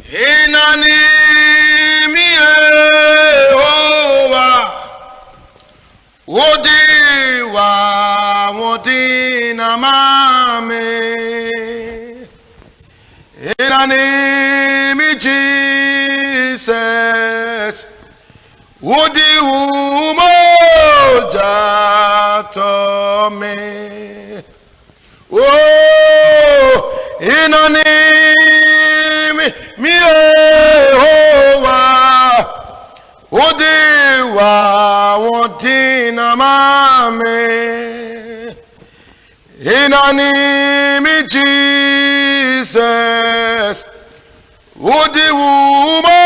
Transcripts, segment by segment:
Inani Yehowa Odiwa Odina Mame Inani Jesus Odi umoja tome Oh inani mi Yehowa Odi wa Odina Mame Inani mi Jesus Odi umoja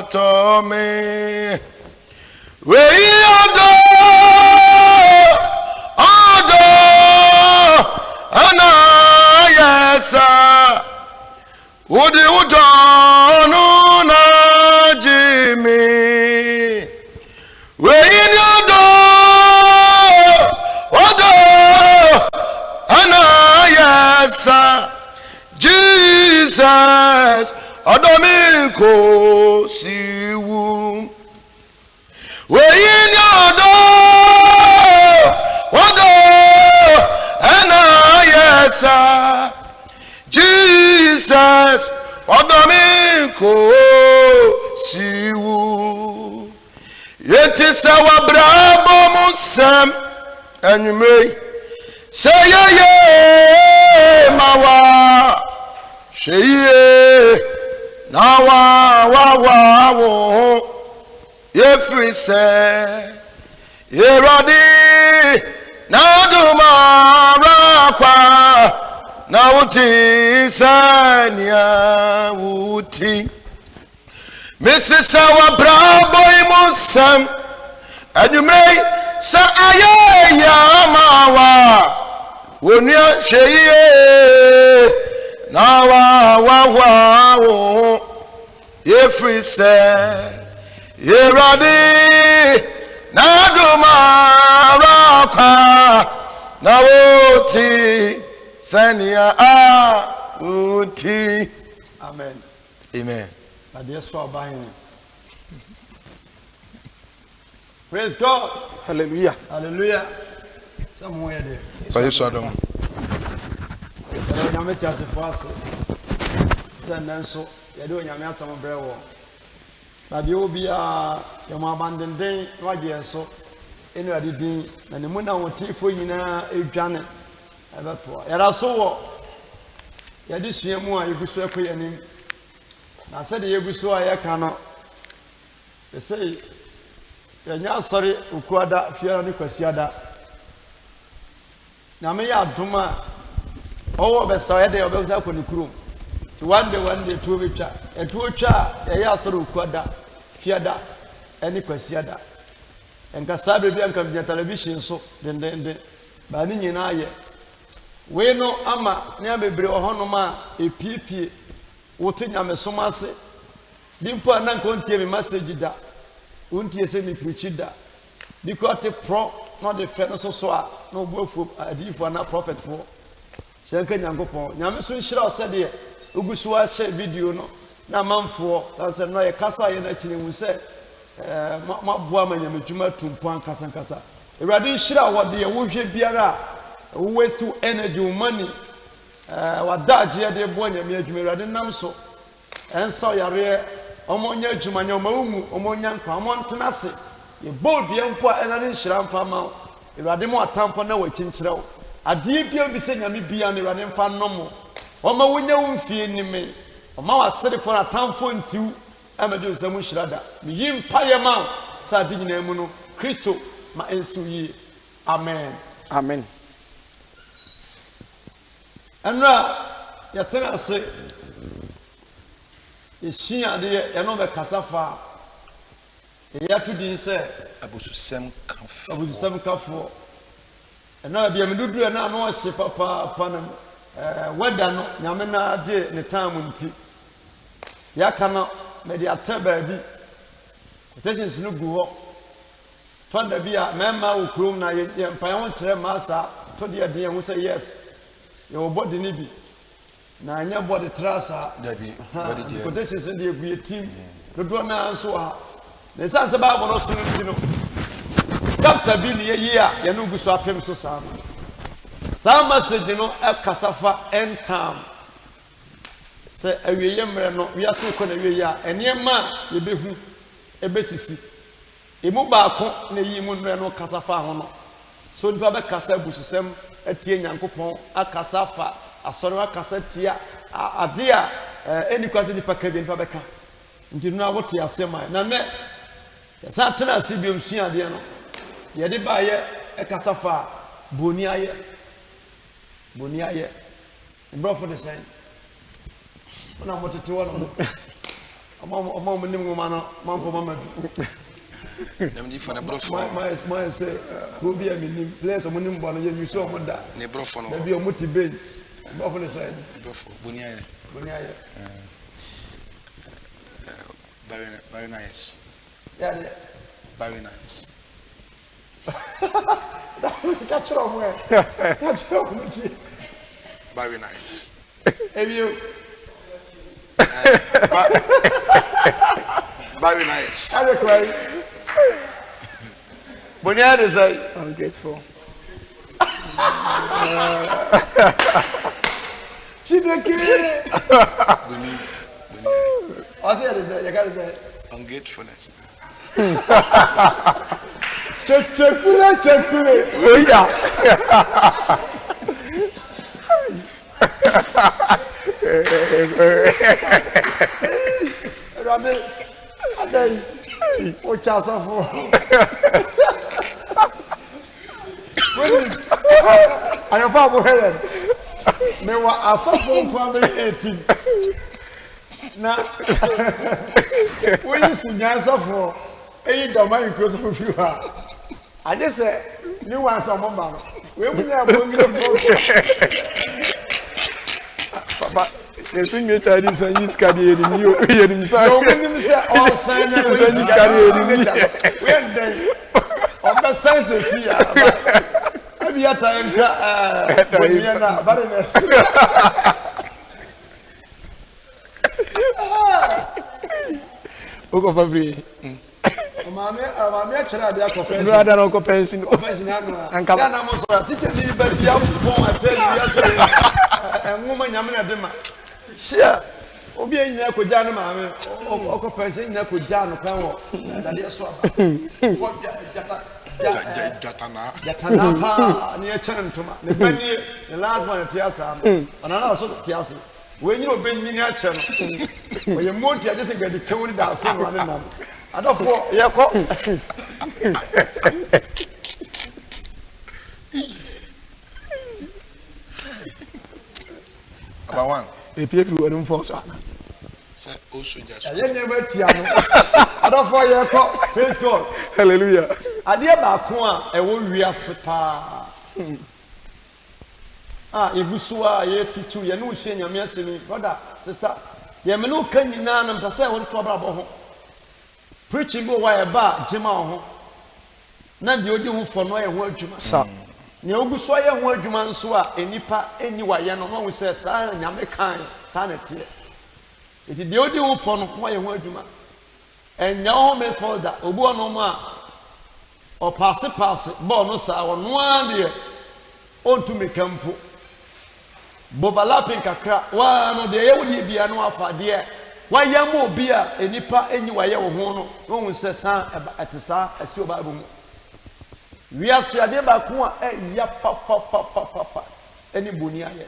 tome we ado anayesa Odi udonu na jimi we ado anayesa Jesus Adomiko siwu we odo anayesa Jesus Adomiko siwu yeti sawa brabo musam anumei say ye mawa sheye na wa every say yerodi na dumara kwa na uti sanya uti Mrs. Our bravo imusam anumrei sa aye ya mawa wonia sheye na wa every say yeradi na dumara kwa na uti sanya uti Amen. Amen. Praise God. Hallelujah. Hallelujah. Somewhere there. For you, Sodom. I'm a chance for us. Send and so you do your some bread. But you will be your abandoned day, right here. So, anyway, the day, and the moon will take for you now a janet. And I saw this year more, you could swear for your name. I said, you saw I cannot. They say, you're not sorry, Ukwada, Fiona Cosiada. Now, may I do my oh, but so I did about the crew. One day, 2 weeks, a 2 child, a yaso Ukwada, Fiada, and Cosiada. And Casabi Bianca television so, then, Banin and I. We know ama nyame bre ohonoma epipie wotenya mesomase dimpo anan kontie me message da untie se mi preach da because the pro not the friend so a no bofu adifo na prophet for shenka nyankopon nyame so nhira osede ogusu a share video no na manfo sanse no ye kasa ye na kire mu se maboa manyame dwuma tumpo an kasa ewrade nhira wode ye wo hwe biara waste to energy money wadaje de bonya me adwuma ewrade nam so ensa yare omonya adwuma nya omawu omonya nka omontena se ye bold ye mpo enane nhira mfa ma ewrade mo atamfo na wakinkyere wo ade bia bi se nyame bia na ewrade mfa nomo oma wonya wo mfie ni me oma wasere for atamfo ntiu amade nsam nhira da me yim paye ma sa de nyina mu no Kristo ma ensu yi amen Amen. Enra yatena se yeshia de eno be kasafa yatu din se Abususem kafo enra bia medudu na no hye papa panam weda no nyame na de ne time nti yakana me de ataba bi quotations no gu ho fanda bia mema ukrum na ye mpan won kire masa to de ade hu say yes your body ni bi na anya body trasa Dabi, body body quotations in the egu team dodo na nso ha na sense ba bo no so ntino chapter bi ne yi a ye no guso apem so saa message no akasafa end time se awieye mre no wiase ko na wieye a enema ye behu ebesisi emu baako na yi mu no kasafa ho no so nipa be kasa bususem atie nyankopɔn akasafa asɔre akasa tia ade a eni kwase nipa ka bi nipa be ka nti no awote asema na ne sa tena asibiom sua ade no ye de ba ye kasafa boni aye brofo de sen ona motete wono ama nim ngoma no manfo mama Dem di for the brofo. My say go be a minim place o nim bo no ye nyuso mo da Ne brofo no. Da bi o muti ben brofo de sen Brofo boni aye. Very nice. Yeah, Very nice. catch on where Very nice. Have you Very nice. I require Bunyadi say I'm grateful. Chideke Boni. I say you gotta say Ungratefulness. Chekule Oh yeah. Rami adai o chasa fo ayo fa bo helen me wa asofo kwa me 18 na we use nyansofo eyi dama increase of you ha aje se ni wan so mo ba no we mu nya bo ngire fo Papa, yes, we meet at this and you scary in you. We are inside. no we say all sign and we are then of the senses here maybe at time we are na baroness Oko for free. Mama actually dey compare Brother, no compensation. Anka na mo so teacher ni ba tia pon atel ya so enwoma nyame na de ma share obi anyina ko ja no maame oko pension nyina ko ja no kan wo da de so aba ko jatana pa ni e chere ntoma ne bani the last one tia sa ana na so tia sa we nyina obenyi ni a che no we ye monti a just get the kewuri da se no na adofo ye ko About one. If you were force. Say also just. ye nyema tia no adofo ye ko praise God Hallelujah. ade ba ko a e wo wiase pa egusu a ye titu ye no hye nyame asemi brother sister ye me no kan nyina no mpese wo to brabo ho preaching go wa e ba jema ho na de odi hu fo no ye ho adwuma Sa. ne ogusu ye ho adwuma nso a enipa eni wa ye no no wo se sa nyame kan sa na tie iti de odi hu fo no ho ye ho adwuma enya ho me folder obu ono ma o pass ball no sa ono ade onto me campo overlapping kakra wa no de ye wodi bia no afa de wa yam obi a enipa enyi wa ye wo ho no no hu se san etesa esi oba abu mu wiase ade ba ko a ya pa eni boni aye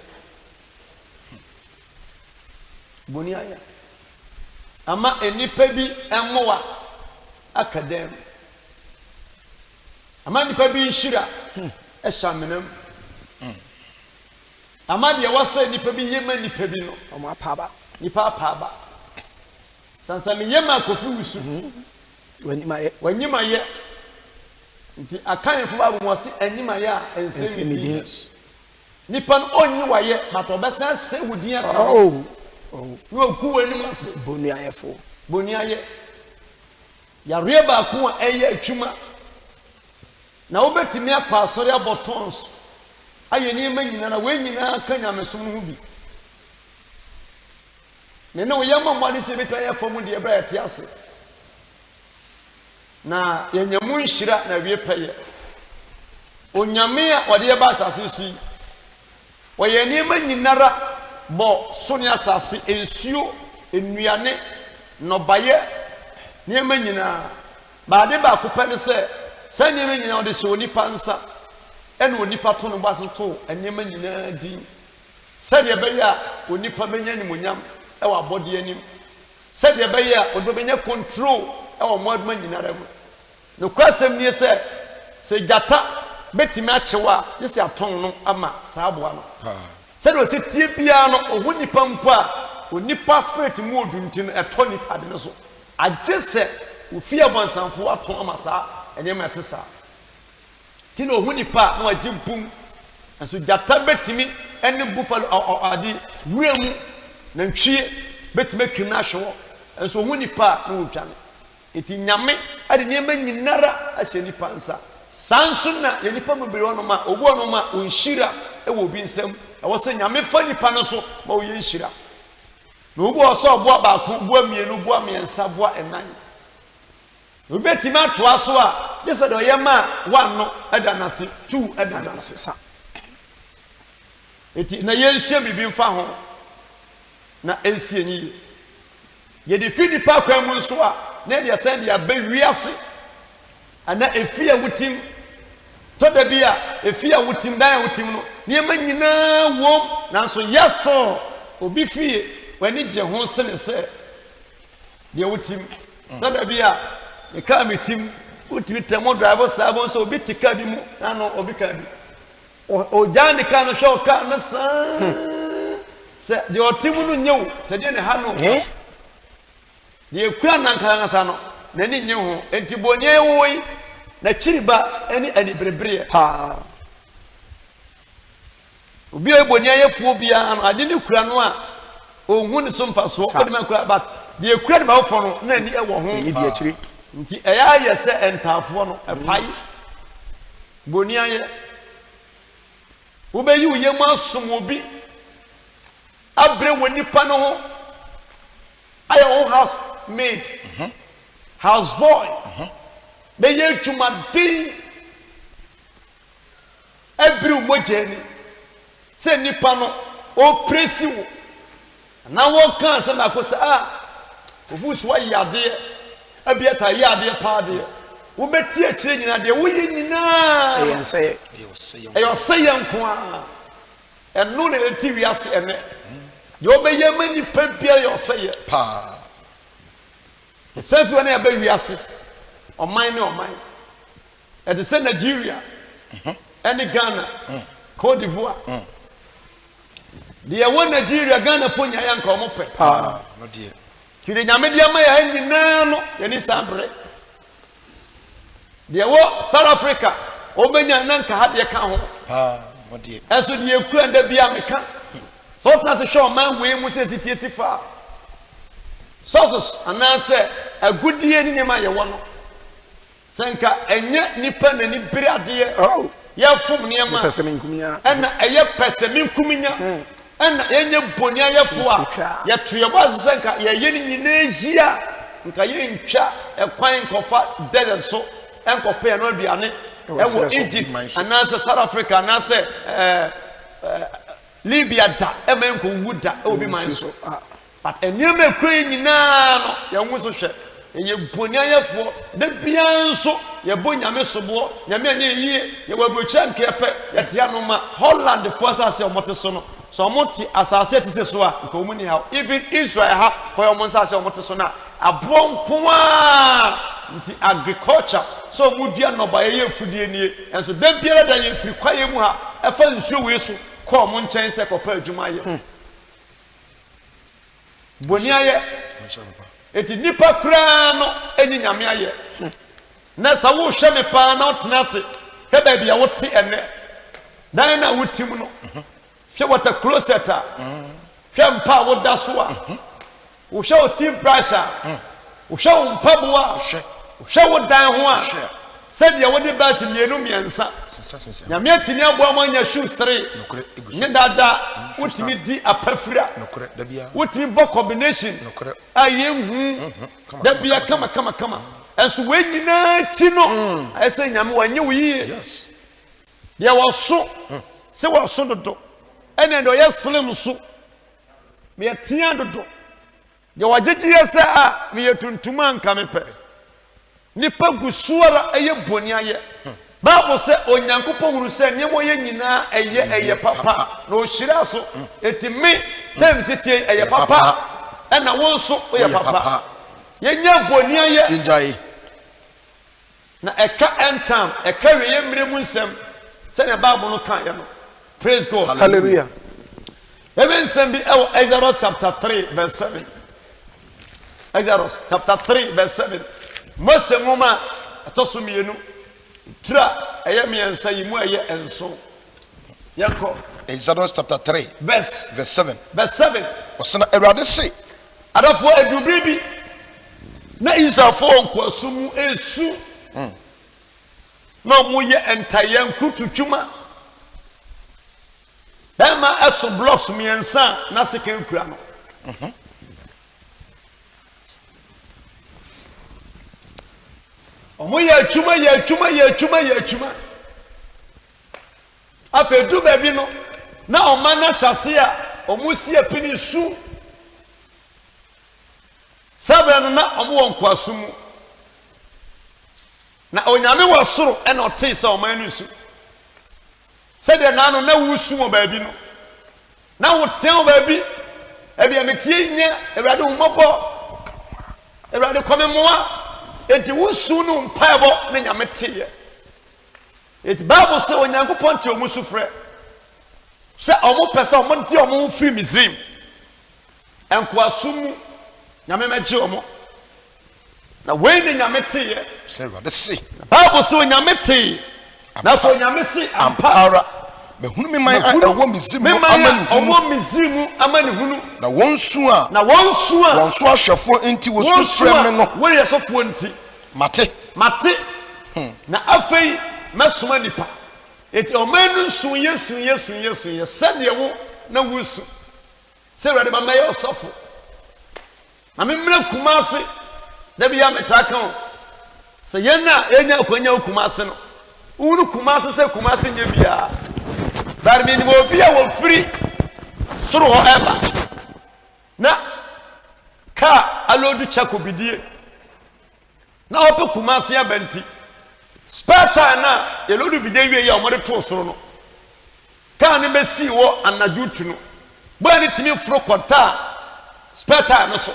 ama enipa bi enmoa akadem ama nipa bi nshira ehamenam ama de wasa nipa bi yema nipa bi no Omo apaba. nipa apaba sansam yema kofi wusu wanyima ye nti akan fo babu mo se anyima ye a ense mi Yes. nipa no onyi waye but obesa se wudin aka Oh. no ku wani ma se Boni ayefo. boni aye ya reba ko a eye atwuma na obetimi akwa asori abotons aye ni ma nyina na we nyina ka nyamesom ho bi me no yama mo ade se betwa ye fom de bra ye te ase na yenyamu nhira na wie peye onyame a ode ye ba asase su oye niema nyinara bo so ne asase ensuo enuane no baye niema nyina ba de ba kopa ne se niema nyina ode se onipa nsa ene onipa to no ba so to niema nyina din se de be ya onipa benya ni monyam e wa body anim se de be ya ode benya control e wa modman nyinara mu no kwasem nie se jata betimi achewa ne se aton no ama sa aboa no se do se tie bia no ohu nipa mpo a onipa spirit mu oduntin eto nipa de so agese ofia bonsanfo aton ama sa ene ma te sa ti no ohu nipa no ajimpum enso jata betimi ene buffalo adi wuamu na ntwie betimi twina ahwo enso ohu nipa no otwa no eti nyame ade niema nyinara ahye nipa nsa sansuna ye nipa mabere wono ma obu wono ma onhira e wo bi nsam e wo se nyame fa nipa no so ma wo ye nhira na obu oso obo ba ko bu amienu bu amiensa bu enan obetima to aso a de se do ye ma one no eda nase two eda nase sa eti na ye nhia bibi mfa ho na ensie nyi ye de fi nipa kwa mu nso a na de send ya be wiase ana efia wutim to da bia efia wutim dan wutim no niema nyina wom nanso yeso obi fie wani je ho sene se de wutim to da bia e ka metim wutim temo driver sabo so obi tika bi mu na no obi ka bi o jani ka no show ka na sa se de otim no nyew se de ne ha no de kura nanka sa no na ni nye ho enti bonye woyi na chiriba ani brebre pa obi ebonye yefuo bia no ade ne kura no a ohun ne so mfa so o de man kura but de kura ne ba fo no na ni ewo ho ni bi akiri nti eya ye se entafo no epai boni aye wo be yi uye mu asom obi abre woni pa no ho aye ho house maid house boy be ye twuma din ebru mojeni se nipa no o presi wo na wo kan se na ko se ofusu wa yade abieta yade pa de wo beti akire nyina de wo ye nyina eyo se yanko a eno na enti wiase ene yo be ye mani pa bia yo se ye pa sefu na be wiase oman ne oman e de se Nigeria ene Ghana Cote d'Ivoire de wo Nigeria Ghana fo nya ya nka omope pa no de tire nyame de ma ya nyina no ye ni sabre de wo South Africa obenya na nka ha de ka ho pa no de eso de ekura nda bia meka so tase show man we mu se sitie sifa sources anase agudie ni nyama ye wo no senka enye nipa na ni bere ade ya fom nyama peseminkuminya ena eye peseminkuminya ena yenye bonia ye fo a ye toye bo senka ye ye ni nyina hia nka ye ntwa ekwan kofa desert so enkope no aduane ewo Egypt anase South Africa anase Libya da emenko wuda obi man so but enyeme kwen nyina no ye nwo so hwe ye bonia ye fo de bia nso ye bo nyame sobo nyame anye yie ye wabrocha nkepe ye tia no ma Holland fo asase omote so no so omoti asase ti se so a nko mu ni ha even Israel ha ko yo monsa asase omote so na abonko a nti agriculture so mudua no ba ye fudie nie enso de biara da ye firi kwaye mu ha efa nsuo we so ko mo nchen se ko pa adwuma ye bonia ye eti nipa kura no enyi nyame aye na sa wo hwe me pa na otnase he ba bia wote ene dan na wotim no hwe water closet a hwe mpa wo da so a wo hwe o team pressure wo hwe o mpabo a hwe wo dan ho a said ya wodi belt mienu miensa nyame atini aboa mo anya shoes 3 ne dada wotimi di apafira wotimi bo combination aye hu da bia kama enso we nyina chi no ese nyame wanye wi yes ya woso se woso dodo ene ndo ya slim so me atia dodo ya wagyeji yesa a me yetuntuma nka mepe nipa gusuara eye boni aye Bible say onyankopon hunu se nyemo ye nyina eye papa na ohira so etimi tem sitie eye papa na wonso oye papa yenya boni aye enjoy na eka entam eka we yemre mu nsem se na Bible no kan ye no praise God Hallelujah. Even nsem bi Exodus chapter 3 verse 7 Exodus chapter 3 verse 7 Mose ngoma atosumienu tra ayemiensa yimu aye enso yanko Exodus chapter 3 verse 7 osana Erade say adafo edubribi na Israelfo nkwasumu esu na mo ye entaye nkututwuma ema eso blocks miensa na second kura no omo ye atwuma afedu baby no na oma na hyase a omo si apini su sabe no na omo wonkwaso mu na onyame wasoro e na ote se oman no su sabe na no na wusu mo baby no na woten baby e bia metie nya ewrade umobo ewrade komemoa enti wusu no mpaebo na nyame teye it Bible say onyankopon te omusu frɛ sɛ omo pɛsɛ omo di omo free Misraim enkoasum nyame megye omo na we ne nyame teye say Erade say Bible say nyame teye na ko nyame si ampara be hunu me man ewo Misraim omo Misraim amani hunu na wonsu a wonsu ahwefo enti wosu frɛ me no we yesofo enti mate na afei mesoma nipa eti omanu sun yesu sɛdeɛ wo na wusu sɛ Awurade ma mɛyɛ ɔsɔfo na memmerɛ kumase da bi ya metaka o sɛ yɛnya akwanya kumase no wunu kumase sɛ kumase nye bia bari mi ni obi a wo firi soro hɔ ɛba na ka alodu chako bidie na ope kumase abanti spare time na yelodu bidie wie ya omode to soro no ka ne besi wo anajutu no ba ne timi foro kota spare time no so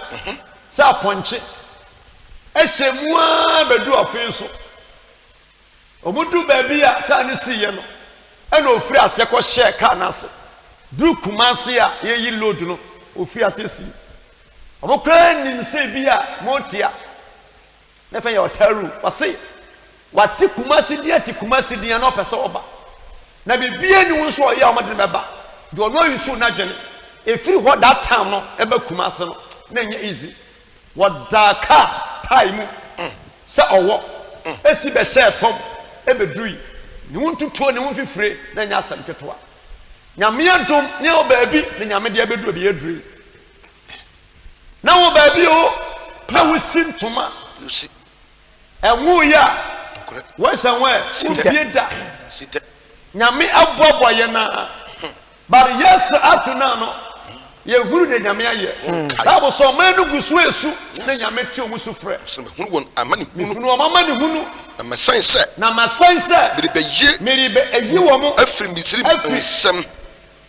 sa ponche ehemua bedu afin so omudu baby a ka ne si ye no e na ofiri ase ko share ka na ase du kumase a ye yi load no ofiri ase si omokra nim se bi a motia na fa ye otaru wase wati kumase dia na opese oba na bibia ni won so oye omode meba de ono yusu na dwene efiri ho that time no eba kumase no na nya easy wadaka time se owo esi be share fom ebedui ni wontutuo ni wonfifire na nya asam ketoa nyame adom ne obaabi ne nyame de abedu obi eduri na wo baabi o na wosintuma yusi enwu ya wasanwe ubieda nyame aboabo ye na but yes atuna no ye huru de nyame aye Bible so manu gusu esu na nyame ti omusu frɛ hunu won amani hunu amani hunu na masan sɛ meribe eyi wo mo afiri Misraim nsɛm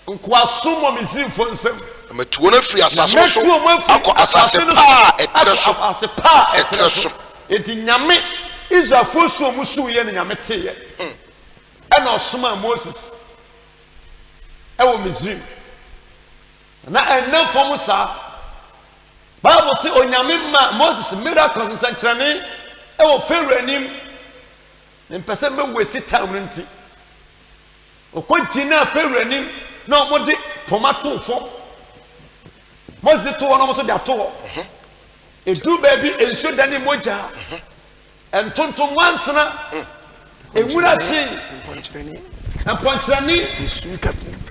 nkwaso mo Misraim fo nsɛm matuo na free asase so akɔ asase pa etre so enti nyame Israel fo so musu ye na nyame teye na osoma Moses ewo Misraim na enafo musa Bible say onyame ma Moses miracles nsankyerane ewo Pharaoh anim mpese me wesi time nti okontina Pharaoh anim na omode tomato fo Moses to ono so da to edu baby enso dani moja entontom wansana ewura hye emponkyerani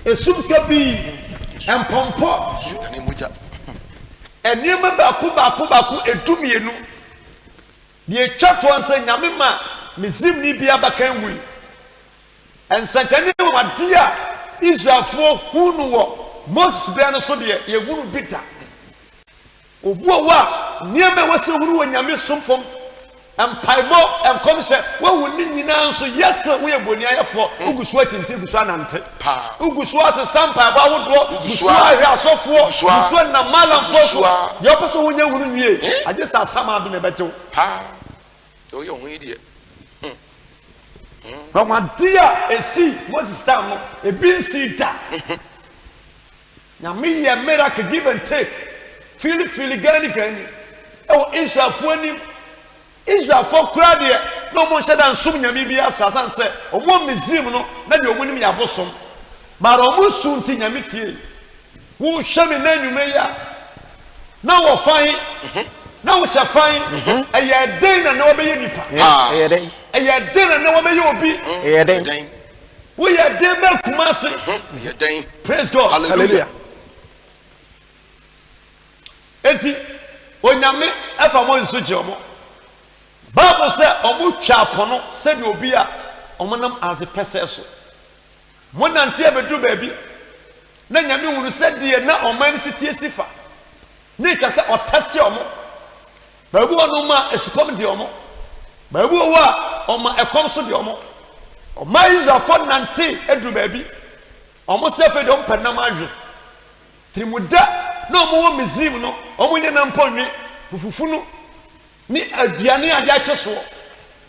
esum kabi empompo eniema baako edumienu die twato ansa nyame ma mizim ni bia bakan wi ensantane wadia Israelfo hunu wo Moses bia no so de ye hunu bita obuo wa niema wase hunu wo nyame somfom empaibo enkomse wo wuni nyina nso yester wo ye boni ayefo ugusu atinti gusu anante ugusu asesampa ba wodo gusu ahwe asofo gusu na malamfo yo peso wo nya hunu nwie age sa sama do ne betew yo yo hu ide Ramadia esi Moses time no ebinsi da nyame ye miracle give and take feel gani e Israel fo anim Israel for crowd here no mo sheda nsum nyame bi asasan se omo mizim no na de omo nim ya bosom but omo sunti nyame tie wo hweme na nwume ya na wo fan na wo sha fan eye den na wo be ye nipa eye den eye den na wo be ye obi eye den wo ye den be kumase eye den praise God hallelujah enti onyame afa mo nso je omo Bible say omu twapono se de obi a omonam as a pese so monante abedu baabi na nyame wuru se de na oman sitie sifa ne ka se o testi omo baabi onu ma esukom de omo baabi owo a oma ekom so de omo oma Israel for nante edu baabi omo se fe de ompanam ahwe trimuda na omo wo mizim no omo nyina mponwe fufufu no ni aduane ade acheso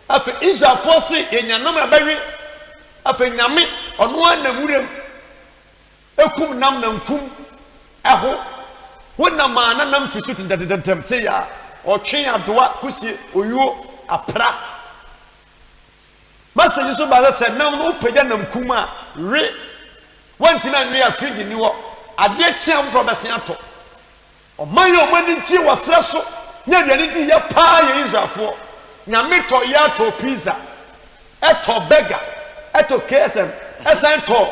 afa Israel force enyanam abawe afa nyame ono anamurem ekum nam na nkum eho wonam ana nam fisuti dadadam se ya otwe adoa kusie oyuo apra masa yiso ba se nam no pagya nam kum a re wantina nwe afigi ni wo ade kye from besen ato oman yo mani ti wasra so nya de ni ya pa ye Israelfo nyame to ya to pizza eto burger eto KSM esan to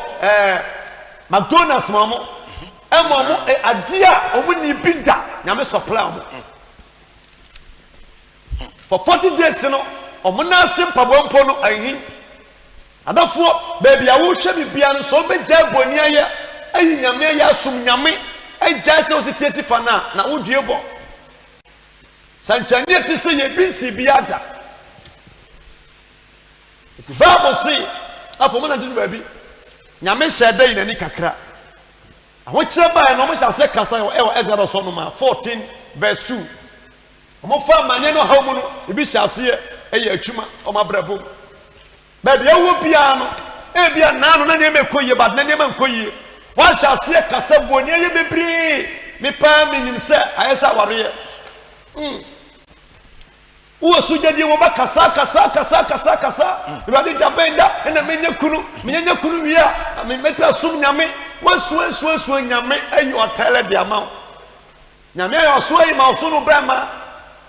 McDonald's mamo emomo adia omo ni bida nyame supply omo for 40 days no omo na simpa bompo no ahin adafo baby awo hwe bibia no so be ja boni aye ayi nyame ya sum nyame agya se o se tiesi fa na wodue bo sanchanie te se ye binsi biada Bible say afọ mo na dinu baabi nyame hyeda yi nani kakra aho kire ba no mo hya se kasa e Ezra so no ma 14 verse 2 mo fa manye no hawo no ebi hya se e ye atwuma o ma brabo baabi awo bia no e bia na no na ne mekoyie bad na ne mankoyie wa hya se kasa boni ye bebre me pa minim se ayesa ware uwe sujadi wo ba kasa ibadi dabenda ena menye kunu wia me metra sum nyame wasu nyame ayi otele dia ma nyame ayi so ayi ma so no brama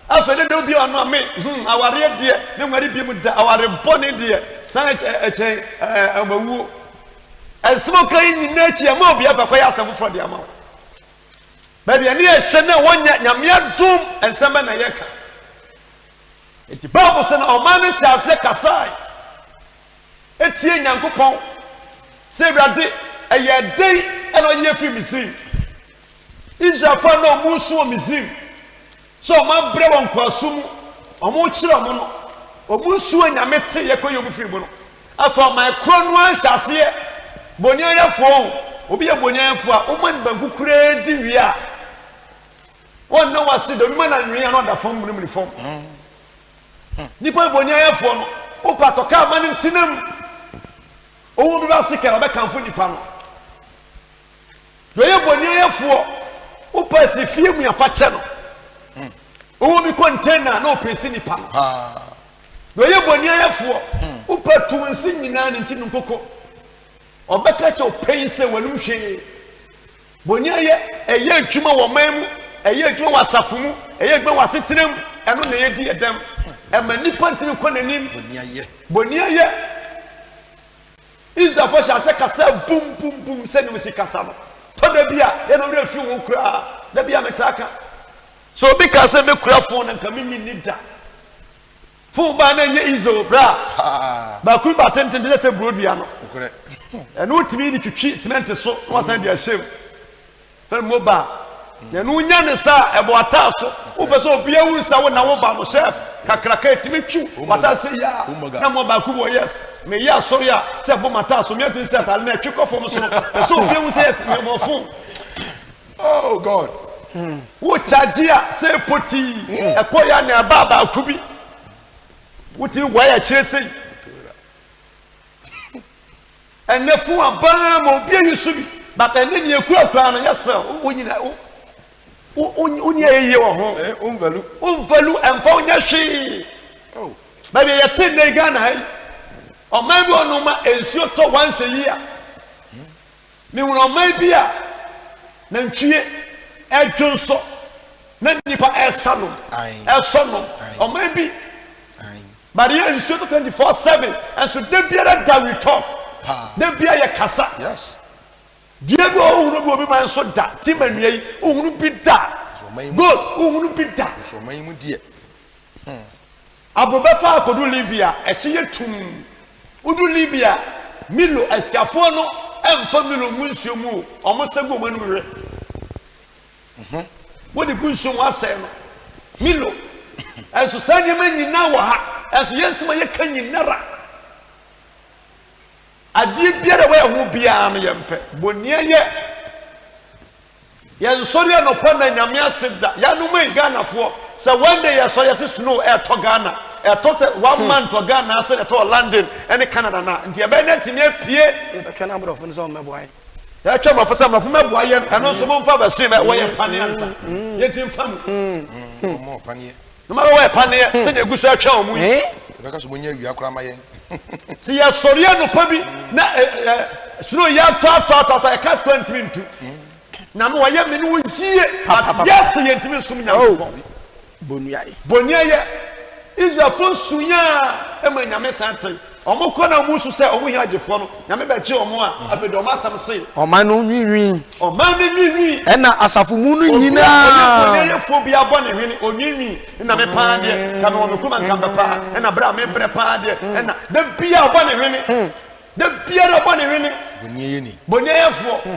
afede de obi ono ame aware die ne nwari bi mu da aware bone die san amawu ensimo kai nyina chi ama obi abakwa ya asafo for dia ma baby ani ehye na wonya nyame adum ensamba na yeka eti Bible say na omane chase kasai etie nyankopon se brade eye dei eno ye fi Misrim Israel fa no musu o Misrim so ma bre won kwasum omo kire omo no omusu anyame te ye koyo mu fi mu no afa ma kronu an chase boni ayefo obi ye boni ayefo a o man banku kure di wi a won no wase do ma na nwi no da fom mu ni fom nipa boni ayefo no o pato ka ma ni tinam o bi ba sikera be kanfo nipa no do ye boni ayefo o pa si fie mu ya fa che no o bi container na o pesi nipa no do ye boni ayefo o pa tu nsi nyina ni ntinu nkoko obeka che o pense wanum hwe boni aye eye adwuma wo man mu eye adwuma wasafu mu eye adwuma wasetenam eno na ye di edam e ma nipa ntini ko nanim Bonia ye. Israel for shall say kasa boom boom boom say no si kasa no to da bia ye no re fi won kura da bia metaka so bi ka say me kura phone na nka me ni da phone ba na nye izo bra ba ku ba tenten de say brodua no Okore. e no timi ni twitwi cement so no san dia shem fer moba ye no nya ne sa e bo ata so wo be so bia wu sa wo na wo ba no chef kakraka timi twu wata say ya na mo ba ku bo yes me ya so ya se bo mata so me tin se tal na twiko fo so so bia wu say yes me mo fon Oh God. wo charge ya say poti e ko ya na ba ku bi wo ti wa ya kire sei ene fu aba mo bia yusu bi but ene ni ekura no yes wo nyina wo nya yeye wo ho unvalu emfa onya hwe Oh. baby ya tin na Ghana hai o man bi onu ma ensuo to once a year mi won o man bi a na ntwie edwonso na nipa esano esono o man bi but ya ensuo to 24/7 and so de biara da we talk de bia ya kasa Yes. Diego ohunu bi obi man so da ti manua yi ohunu bi da good ohunu bi da So man mu die. abobefa akodu Libya ehye tum udu Libya Milo eskiafo no emfa Milo munsuo mu omosego manu we wodi kunsuo mu asɛ no Milo enso sanye manyina wo ha enso yensima ye kanyinara adie biara we ho bia no yempe bonia ye yensori no kwana nyame aseda ya no mai Ghana fo so one day yensori ase snow e to Ghana e to 1 month to Ghana ase to London and Canada na nti e be na ntimi apie e be twa number of no so meboy ya twa mafasa mafuma ye eno so mo mfa ba stream e wo ye pane ansa ye tim fam Mo panie. no ma wo ye pane se na eguso atwa omu Be ka so monya wi akora ma ye. si ya sori no pa bi na snow ya to e ka square ntimi ntu na mo ye me no yie yes ye ntimi sum nya bonia ye Israel fo sunya e ma nyame sante omo ko na mu su se omo hia agefo no nyame be je omo a afede omo asam se omanu nwinwin ena asafu mu no nyina bonia ye fo bia bo ne hwene onwinwi na me pa de ka me omo kuma nka pa ena bra me bre pa de ena de bia bo ne hwene de bia bo ne hwene bonia ye fo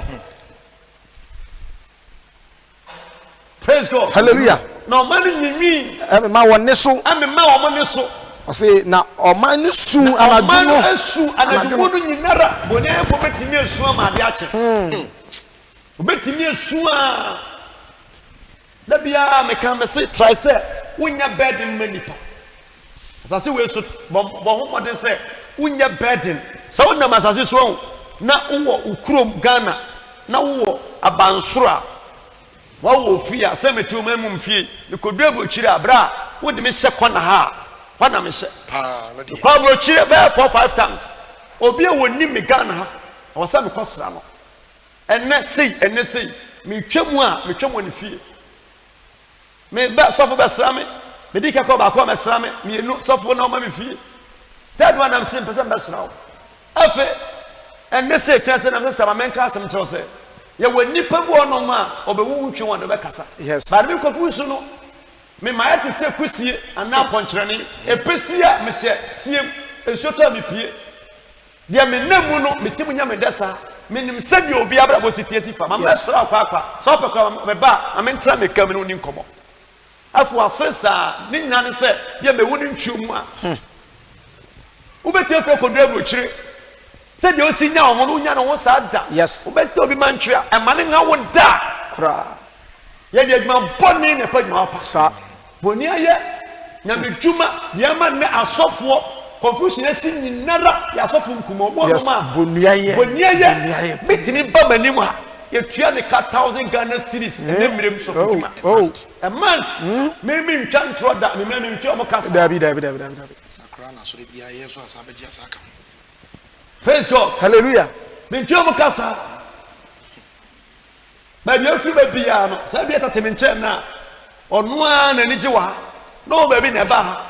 praise God hallelujah no man nyinwi ma wonne so amema o mo ne so o say na o man su anadwo no asu anadwo no nyinara bonia ko betimi asu amade ache obetimi asu a da bia me kan me say try say wonya burden manipa asase we so bo ho modern say wonya burden so wona masase so na wo ukrom Ghana na wo abansoro wa wo fia semeti o mamum fie ikodu abochire abra wo de me hye kona ha wana me hye no de kwa abochire be 4-5 times obi e woni me Ghana ha wo sa me kosra no enne sei me twemu ne fie me ba sofo be sra me dika ko ba ko me sra me enu sofo na o ma me fie that one am saying person be sra o afa enne sei chance na me sister ma menka asem tro say ye woni pa bu ono ma obewu ntwe won be kasa yes ba me kofu no me ma yete se kusie ana ponkyerene epesia me hye siem ensoto me pie dia me namu no me timu nya me desa me nim se dia obi abra bo sitie sifa ma me sra kwa so pe kwa me ba ma me ntra me kam no ni nkomo afu asesa ni nyina ne se dia me woni ntwe mu a ubeti ofe kodu abrochire se dia osi nya omo no nya no wo sa da yes ubeti obi mantwa e ma ne nga wo da kra ye dia djuma bonni ne pa djuma pa sa bonia ye nya me djuma dia ma ne asofo confusion esi nyinara ya asofo nkumo bo yes ma bonia ye bitini ba manim ha ye tua ne ka 1000 Ghana cedis ne mrem so djuma a month me ntwa ntro da me ntwa mo kasa dabi sakra na so de bia ye so asabeji asaka. praise God hallelujah me ntwa mo kasa ba bia fi ba bia no sa bia tatemenche na onu a na ni jiwa no ba bi na ba ha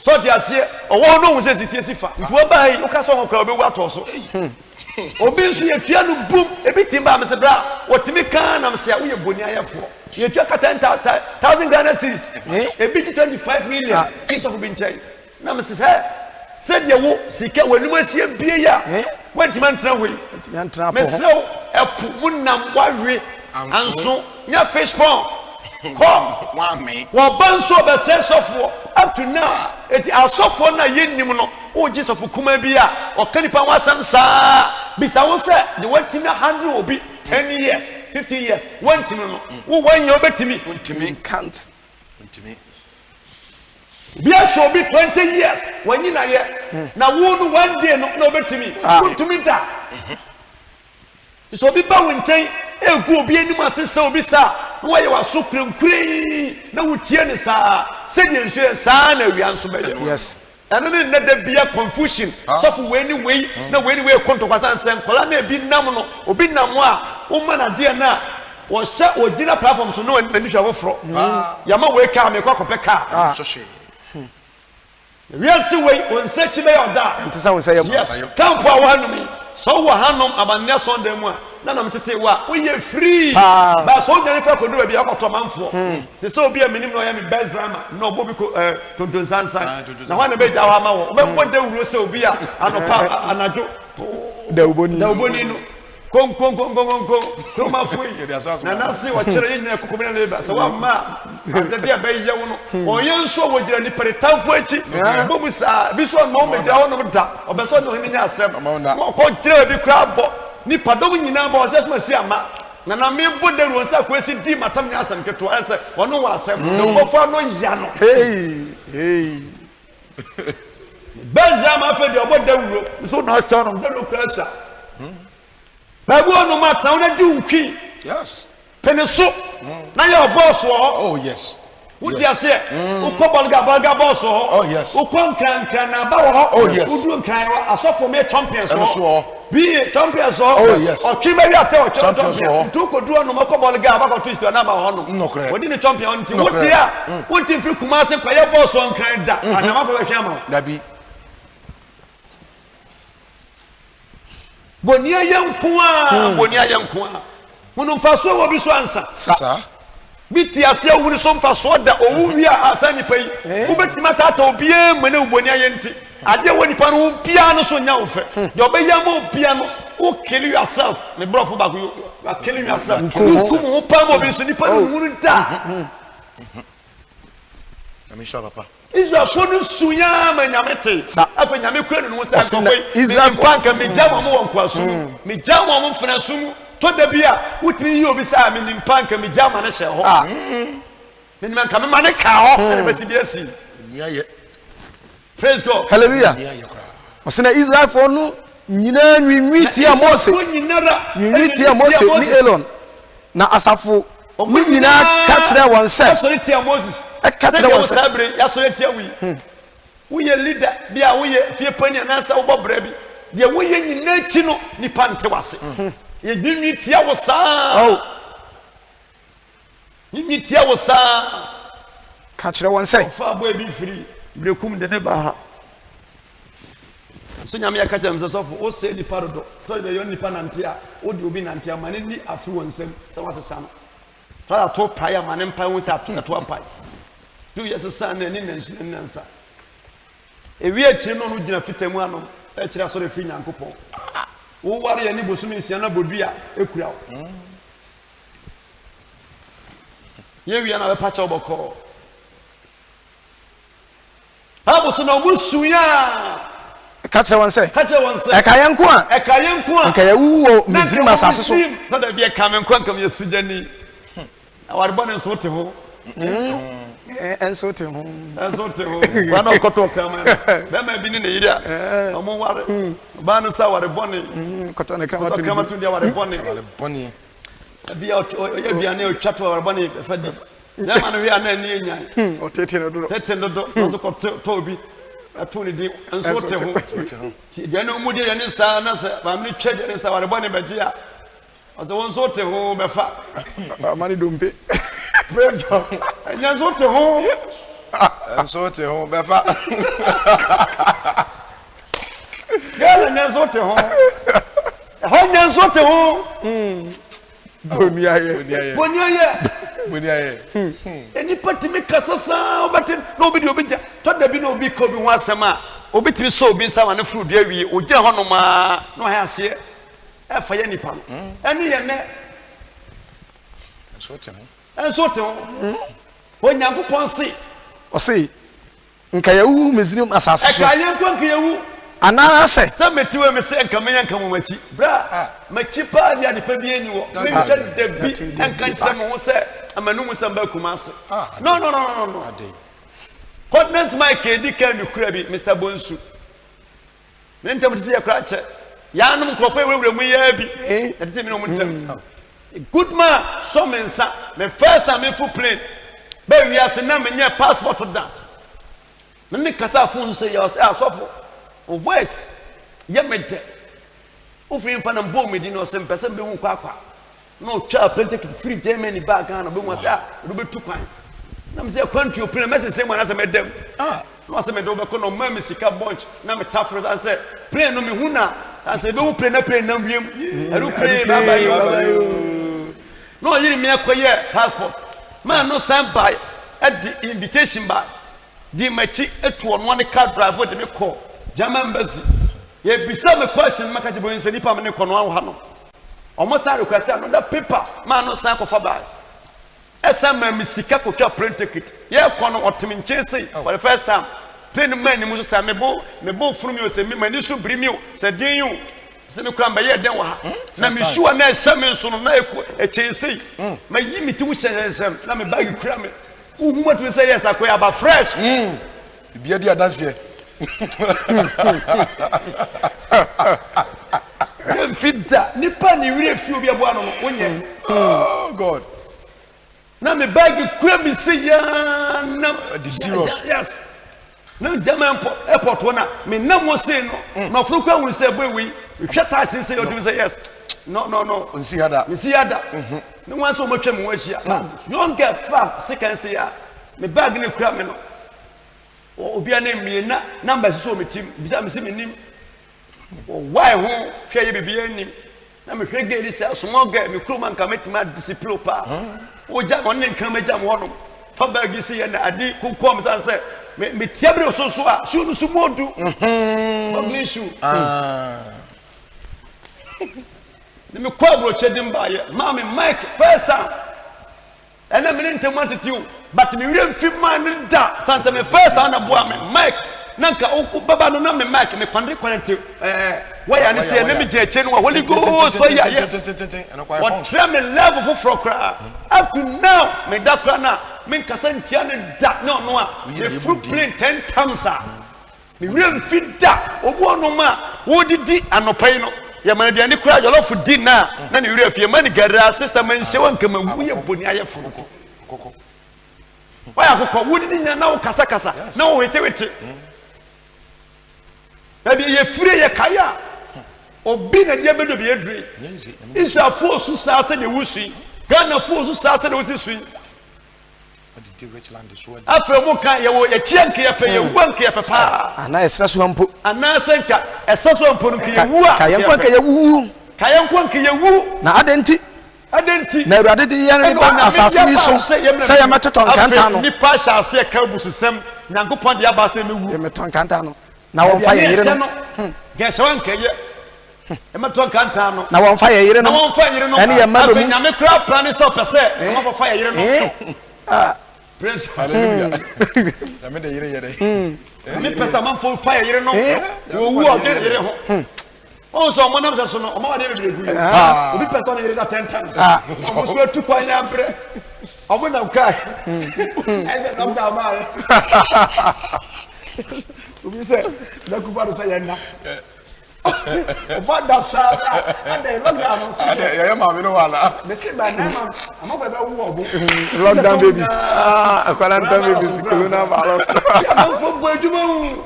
so dia se owo no hu se sitie sifa ntuo bai o ka so ho kwa obewu ato so obi nso ye tua no bum ebi timba me se bra wotimi kan na me se wo ye boni ayefo ye tua ka 10,000 Ghana cedis ebi 25 million so for bin chai na me se se dia wo sika wanum asie bie ya wantima ntra hoi me se epu munam wawe anso nya fish pond come one me wa banso be se sofo up to now eti asofo na yennim no o Jesus kuma bia o kanipa wasam sa bisa wo se the one team handle obi 10 years 15 years one team no wo one year obetimi can't bia show be 20 years when you na ye na wo no one day no obetimi to me da so bi ba wonchen egu obi anim asesa obi sa wo ye waso krenkrei na wutie ne sa se de nsu sa na wianso be yes and then na bia confusion so for when way na when way konto kwasan sen kola na bi nam no obi nam a wo ma na de na wo sha ogina platform so no na ni hwa foro ya ma we ka me kwa kopeka so she we see way on search be oda ntisa wo say yes camp a wanumi so wo hanom abanne Sunday mu a na nam tete wa wo ye free ba so nyane fa ko do bia akoto manfo te so obi a minim no ya me best drama no obo bi ko tonton sansan na ho na be jawa ma wo be ko de wuro se obi a anopa anajo da uboni no kon kroma foi na na se wo kire yin na kokobina le ba se wa ma ade dia be ye wo no o ye nso wo gira ni peretamfo achi bo mu sa bi so ma o me jawo no da o be so no ni nya asem ko kire bi kra bo ni padom nyina ba o se so si ama na me bo de ru nsa ko esi di matam nya asem keto ese wono wa asem no bo fa no ya no hey Benjamin fe de obo de wuro so na sha no de lo kra Babu no matter on do key. Yes. Peneso. Na your boss oh yes. What you say? Ukobolga boss oh yes. Ukon kan na ba oh yes. Udun kan asofo me champions be champions oh yes. O kimeri ate o champions to ko do no makobolga ba ko twist na ba ho no. No correct. Wodi ni champion nti what you fi kuma se kwaye boss on kan da anama fo hwe ama. Dabi. Bonia yankwa Munu mfaso wo bi so ansa sa biti ase wuri so mfaso da owu wi a asani pai ubetima tata obie mene ubonia yenti ade woni pa no bia no so nya wo fe de obeyam obia no o kill yourself me brofo ba you are killing yourself ku pa mo bi so ni pa no munu da Amisha papa Israel fonu sunya manyamete afa nyame kwenu no sa Israel panka me jama mo wankwasu me jama mo mfanasu to da bia wutimi yi obi sa me nimpanka me jama na hye ho me man ka me man ka ho e be si bia si praise God hallelujah osena Israel fonu nyina nwinwi tia Mose nwinwi tia Mose ni Elon na asafo ni nyina ka kire won se so tia Moses ka kire won se ya so tia wi wo ye leader bia wo ye fie pani na sa wo bobra bi de wo ye nyina chi no nipa nte wase ye nwinwi tia wo sa nwinwi tia wo sa ka kire won se fa bo e bi free brekum de ne ba ha so nyame ya kacha msasofo o se nipa dodo to be yon nipa nante a o di obi nante a mane ni afi wonsem se wasesa no fa to pai a mane mpai won se ato ampai do yes san na ni nansa e wi akire no no gina fitamu anom e kire so re fi nyankopon wo ware ya ni bosumi nsia na bodua ekura wo ye wi na be pacha oboko ha boso na musuya Kache wanse. Ekayenku a. Nkayewu Misrim asase so. Na da bia kamenku ankam yesujani. Awarbo ne so te ho. Enso te ho. Bana koto kama. Be ma bi ni ne yira. Omo ware. Bana sa warbo ne. Koto ne kama tu dia warbo ne. Bia o bia ne o twato warbo ne fa di. Na ma no wi ana ni enyan. O tete no do. Tete no do. So koto to bi. Atuni di enso te ho ti de no mudi de nsa na se ba mni twa de nsa ware bone beji a aso won so te ho be fa ba mani dompe praise God enya so te ho So te ho befa. Girl nyanso te ho. Ho nyanso te ho. Boniaye. Boniaye. Eni pati me kasasa obate no obi de obi ja. To da bi no obi ko bi ho asem a. Obi timi so obi nsa ma ne furu dua wi. Ogira ho no ma no ha ase. E fa ye nipa no. Eni ye ne. So te ho. Enso te ho. Onyankopon se. O se nka yawu Misrim asase so. Eka yankon ka yawu. Ana se. Sa metiwe me se enka menya nka mo machi. Bra, machi pa dia de pa bi enyi wo. Me nka de bi enka nkyere mo ho se amanu mu samba kumase. No. Godness Mike edi kan mi kura bi Mr. Bonsu. Me ntam titi yakra che. Ya num krofo ewewure mu ya bi. E titi me no mu ntam. Good man, so mensa. Me first time me full plane. Be wi ase na me nya passport da. Me kasa fun so ya asofo. O voice ye mede. O free fa na mbo me di no se mpese be hu kwa no twa plenty free Germany back na be mu se do be tu kwan na me se kwantu o plane message say mo na se medem no se medem be ko no ma me sika bunch na me tafro and say plane no me hu na and say be hu plane na wiem eru plane baba yo no yiri me akoye passport man no sign by at the invitation by di machi etu ono ne car driver de me call German embassy ye bisa me question maka jibo nse nipa me ne kono anwo ha no almost I request another paper man no sign ko fa by esa ma me sika ko twa print ticket ye kono otimi nchese for the first time plane man ni mu so sa me bo funu mi o se me mani so biri mi o se din yu se me kura mba ye den wa ha na me sure na e sha me so no na e chese ma yi mi ti mu shesem na me bag kura me uhuma to say yes akoya ba fresh Bia dia dance here. Fita nipa ni wire fi obi abo ano wonye. Oh God. Na me bag kura mi se ya na The serious. Yes. Na German airport wona me na mo se no. Na furu kwa hu se boy hwe ta se you do say yes. No. Nsi hada. Me si hada. Me wan so mo twa me wahia. Young girl fa second say ya. Me bag ni kura me no. Obi ana mie na number so me tim bisa me se me nim why ho hwe ye bibia nim na me hwe geli se small girl me kro man ka metima discipline pa o ja mo ne kan me jam ho no fa bag se ye na adi kokko me san se me tiabre so a shu no su modu ugly shoe me kwa bro chedim ba ye ma me Mike first time and I'm in Tomato, but me real fit man da. Since me first time boy me Mike, nanka baba no na me Mike me kwandre kwante why I say let me get chain Holy Ghost so yes. What try me level for cry. Up to now me da kra na me kasa ntia ne da no me fruit plane 10 times me real fit da obo no ma wo didi anopai no ya man aduane kura jollof di na ne wure afie man gara sister man hye wan kama wuye boni aye furu koko waya koko wudi di na wo kasa na wo wete na bi ye fure ye kaya obi na dia bedo bi edri isa force sa se de wusu Ghana force sa se de wusu the rich land is so afa mu kan ye wo ye chianke ye pe ye wanke ye papa ana esra so hampo ana senka esa so hampo no ke ye wu a ka yankwa ka yawu na adenti na urade de yan ba asase yi so say ya metoton kanta no ni pa sha se ka bususem nyankopon de aba se me wu ye meton kanta no na won fa ye yire no ge se wan ke ye e meton kanta no na won fa ye yire no ene ye ma do mu na me kra plan so pese na won fa ye yire no praise hallelujah na me de yire me pesa man fo fa ye yire no wo wu o de yire ho on so mo nam so no o ma de be gu obi pesa na yire da 10 times o so tu kwa nya bre o mo na kai I said I'm down man obi say da ku ba do say na o ba da sa and the lockdown so ya ma me no wala me say by 9 months am o ba wu obo lockdown babies quarantine babies corona virus am fo bo aduma wu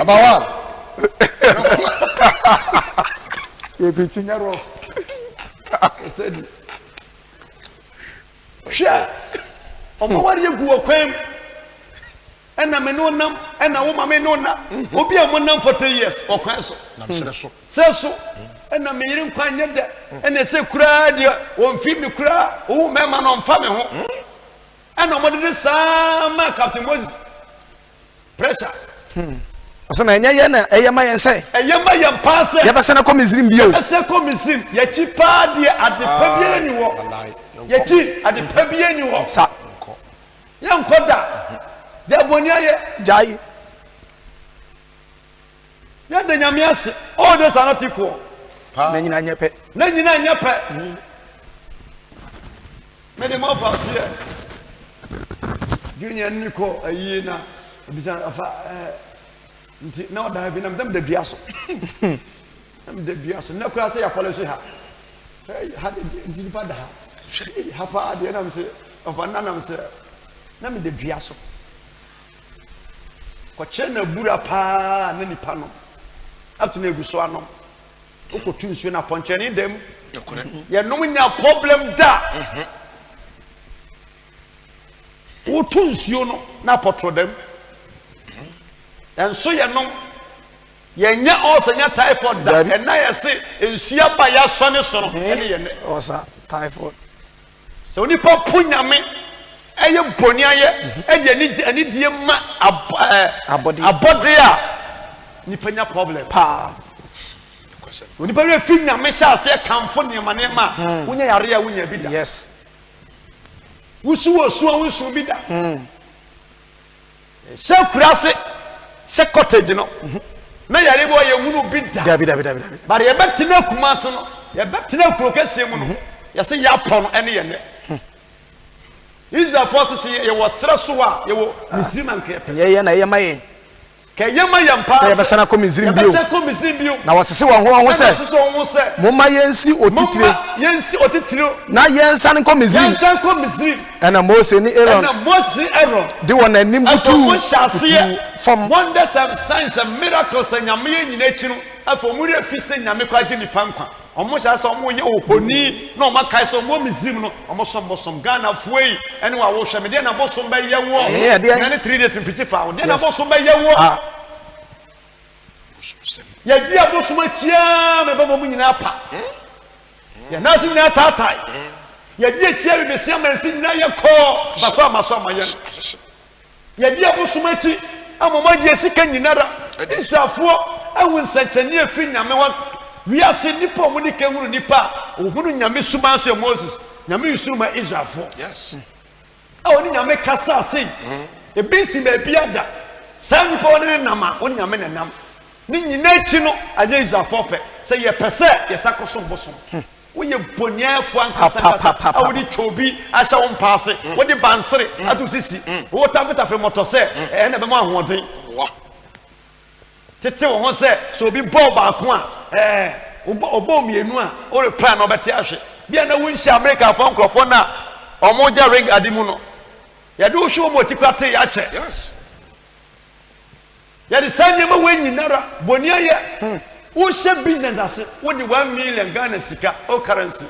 abawa e bi tunya ro steady sha omo wari egu okwem ena me no nam ena wo ma me no na obi a mo nam for 3 years okwan so nam sereso ena me yire nkwan nye de ena se kura de won fi mi kura wo me ma no mfa me ho ena mo de sama Captain Moses pressure Osana enya ye na eyema yen se eyema yen pass ye bese na ko Misrim bio ese ko Misrim ye chi pa de ade pa bia ni wo ye chi ade pa bia ni wo sa ye nkoda Jabonia ye jai ya de nyamiase all this are not equal na nyina nyepe me de mo fa se junior niko ayi na bisa afa nti na oda bi na mdam de biaso am de biaso na kura se ya policy ha ha de pa da ha pa de na mse afa na mse na me de biaso ko chena bura pa na nipa no atu na eguso anom okotu nsuo na poncheni dem ye no nya problem da otu nsuo no na potro dem enso ye no ye nya osanya typhoid da na ye se nsuo ba ya so ne so no ene ye ne osa typhoid so nipa punyame eye boni aye e ani die ma abode a nipa nya problem pa nipa re fi nyame sha se kamfo ne ma wonya yare a wonya bi da yes wusu bi da se kurase se cottage no na yare bo ye hunu bi da dabi bare ye betina kumase no ye betina kurokese mu no ye se ya pon ene ye ne Israel forces ye was so a ye wo Misrim anke ye na ye maye ke ye ma yampa se ye bese na ko Misrim bio na wasese won ho se momma yensi otitire na yensa ne ko Misrim ena Mose ni Aaron de won anim butu from wonders and signs and miracles and nyame nyina chi no afo mu re fi se nyame kwa gini pankwa omo sha so omo ye ohoni na omo kai so omo Misrim no omo so bosom Ghana fuei ene wa wo hwe me de na bosom ba ye wo na 3 days mpiti fa de na bosom ba ye wo ya di abosom achia me babo mu nyina pa ya na si nyina tatai ya di achia me besia mansi nyina ye ko maso ma ye ya di abosom achi amoma di sika nyinara Israfo awun sanchani afi nyame wa wiase nipa mu dike hunu nipa ohunu nyame suma so Moses nyame yusuma Israfo yes awoni nyame kasa sei ebinsi ba biada sa nipa woni nama woni nyame nanam ni nyina chi no anya Israfo pe se ye pese ye sakoso bosom wo ye bonia fo ankasa awodi chobi asha won paase wodi bansere atu sisi wo tafeta fe moto se na be mo ahoden tete wo ho se so obi ball ba ko a obo mienu a o reply no beti ahwe bia na won hia America fo nkrofo na omoja ring adimu no ya do show mo tikwate ya che yes ya de sanye ma wen nyinara bonia ye wo she business ase wo de 1 million Ghana sika o currency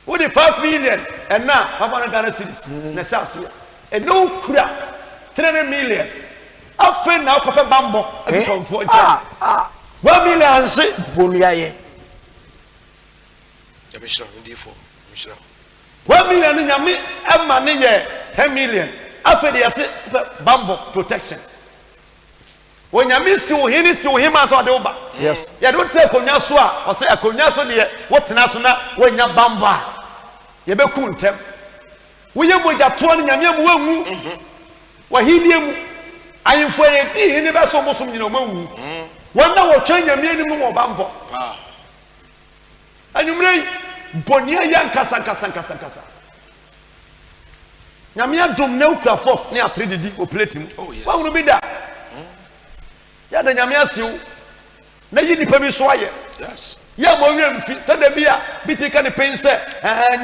wo de 5 million and na 500 Ghana cedis na shase e no kura 300 million afen na kope bambo e konfo 1 million se bonia ye ya mishra ndifo mishra 1 million nyame ema ne ye 10 million afen de ase bambo protection when nyame si wo hini si wo hima so de oba yes ya do te konya so a o se akonya so de wo tena so na wonya bambo a ye be ku ntem wo ye moja to ne nyame mu wanwu wa hidie mu ayimfo ye di hini be so bosom nyina mawu wonna wo twa nyame ni mu wo bambo anyumre bonia ya nkasa nyame adom na ukafo ne atredidi o plate mu wa wonu bi da ya da nyame asiu na yi nipa bi so aye yes ya mo wiem fi tada bia bitika ne pense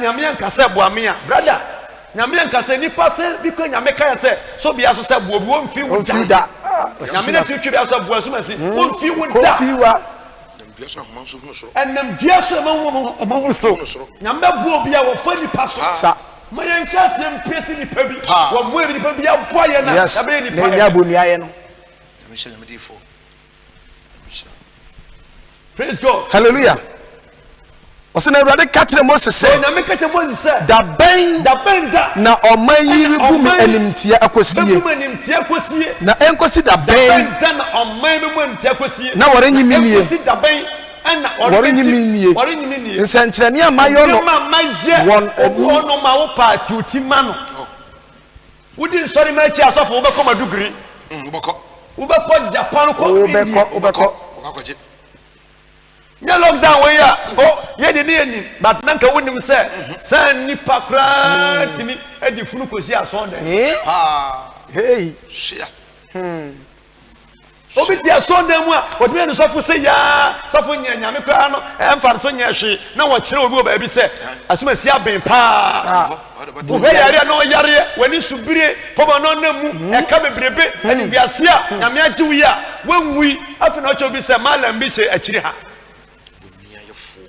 nyame ankasa boame a brother nyame ankasa nipa se bi ko nyame kaya se so bia so se bo bi won fi wo da nyame na twitwi bia so bo so masi won fi wo da fi wa biaso ahoma so no soro enam biaso ma wo so nyame bo bia wo fa nipa so sa ma yen chance yem pesi ni pabi wo mo ebi ni pabi ya boa ye na yes be ni pa nya bonua ye no praise God hallelujah Osina Awurade ka kire Moses say na me ka kire Moses say da ben da na oman yi rebu mi animtia akosie na enkosi da ben da na oman be mu animtia akosie na wore nyi minie enkosi da ben na wore nyi minie nsankyerene amayo no won ono ma wo party uti ma no wudi sorry ma chi asofo wo be ko Maduguri wo be ko Japan ko wo be ko nya lockdown we ya ye de ne ni but nanka wonim se san nipa kra timi edi funu kosi ason de hey shia obi dia ason de mu a odime no sofo se ya sofo nya nyame kra no emfa so nya hwe na wo kire obi oba bi se asuma si aben pa wo he yare no yare wani subire pomo no namu e ka bebrebe ani biase a nyame agye wi a wanwi afi na ocho bi se malam bi se akiri ha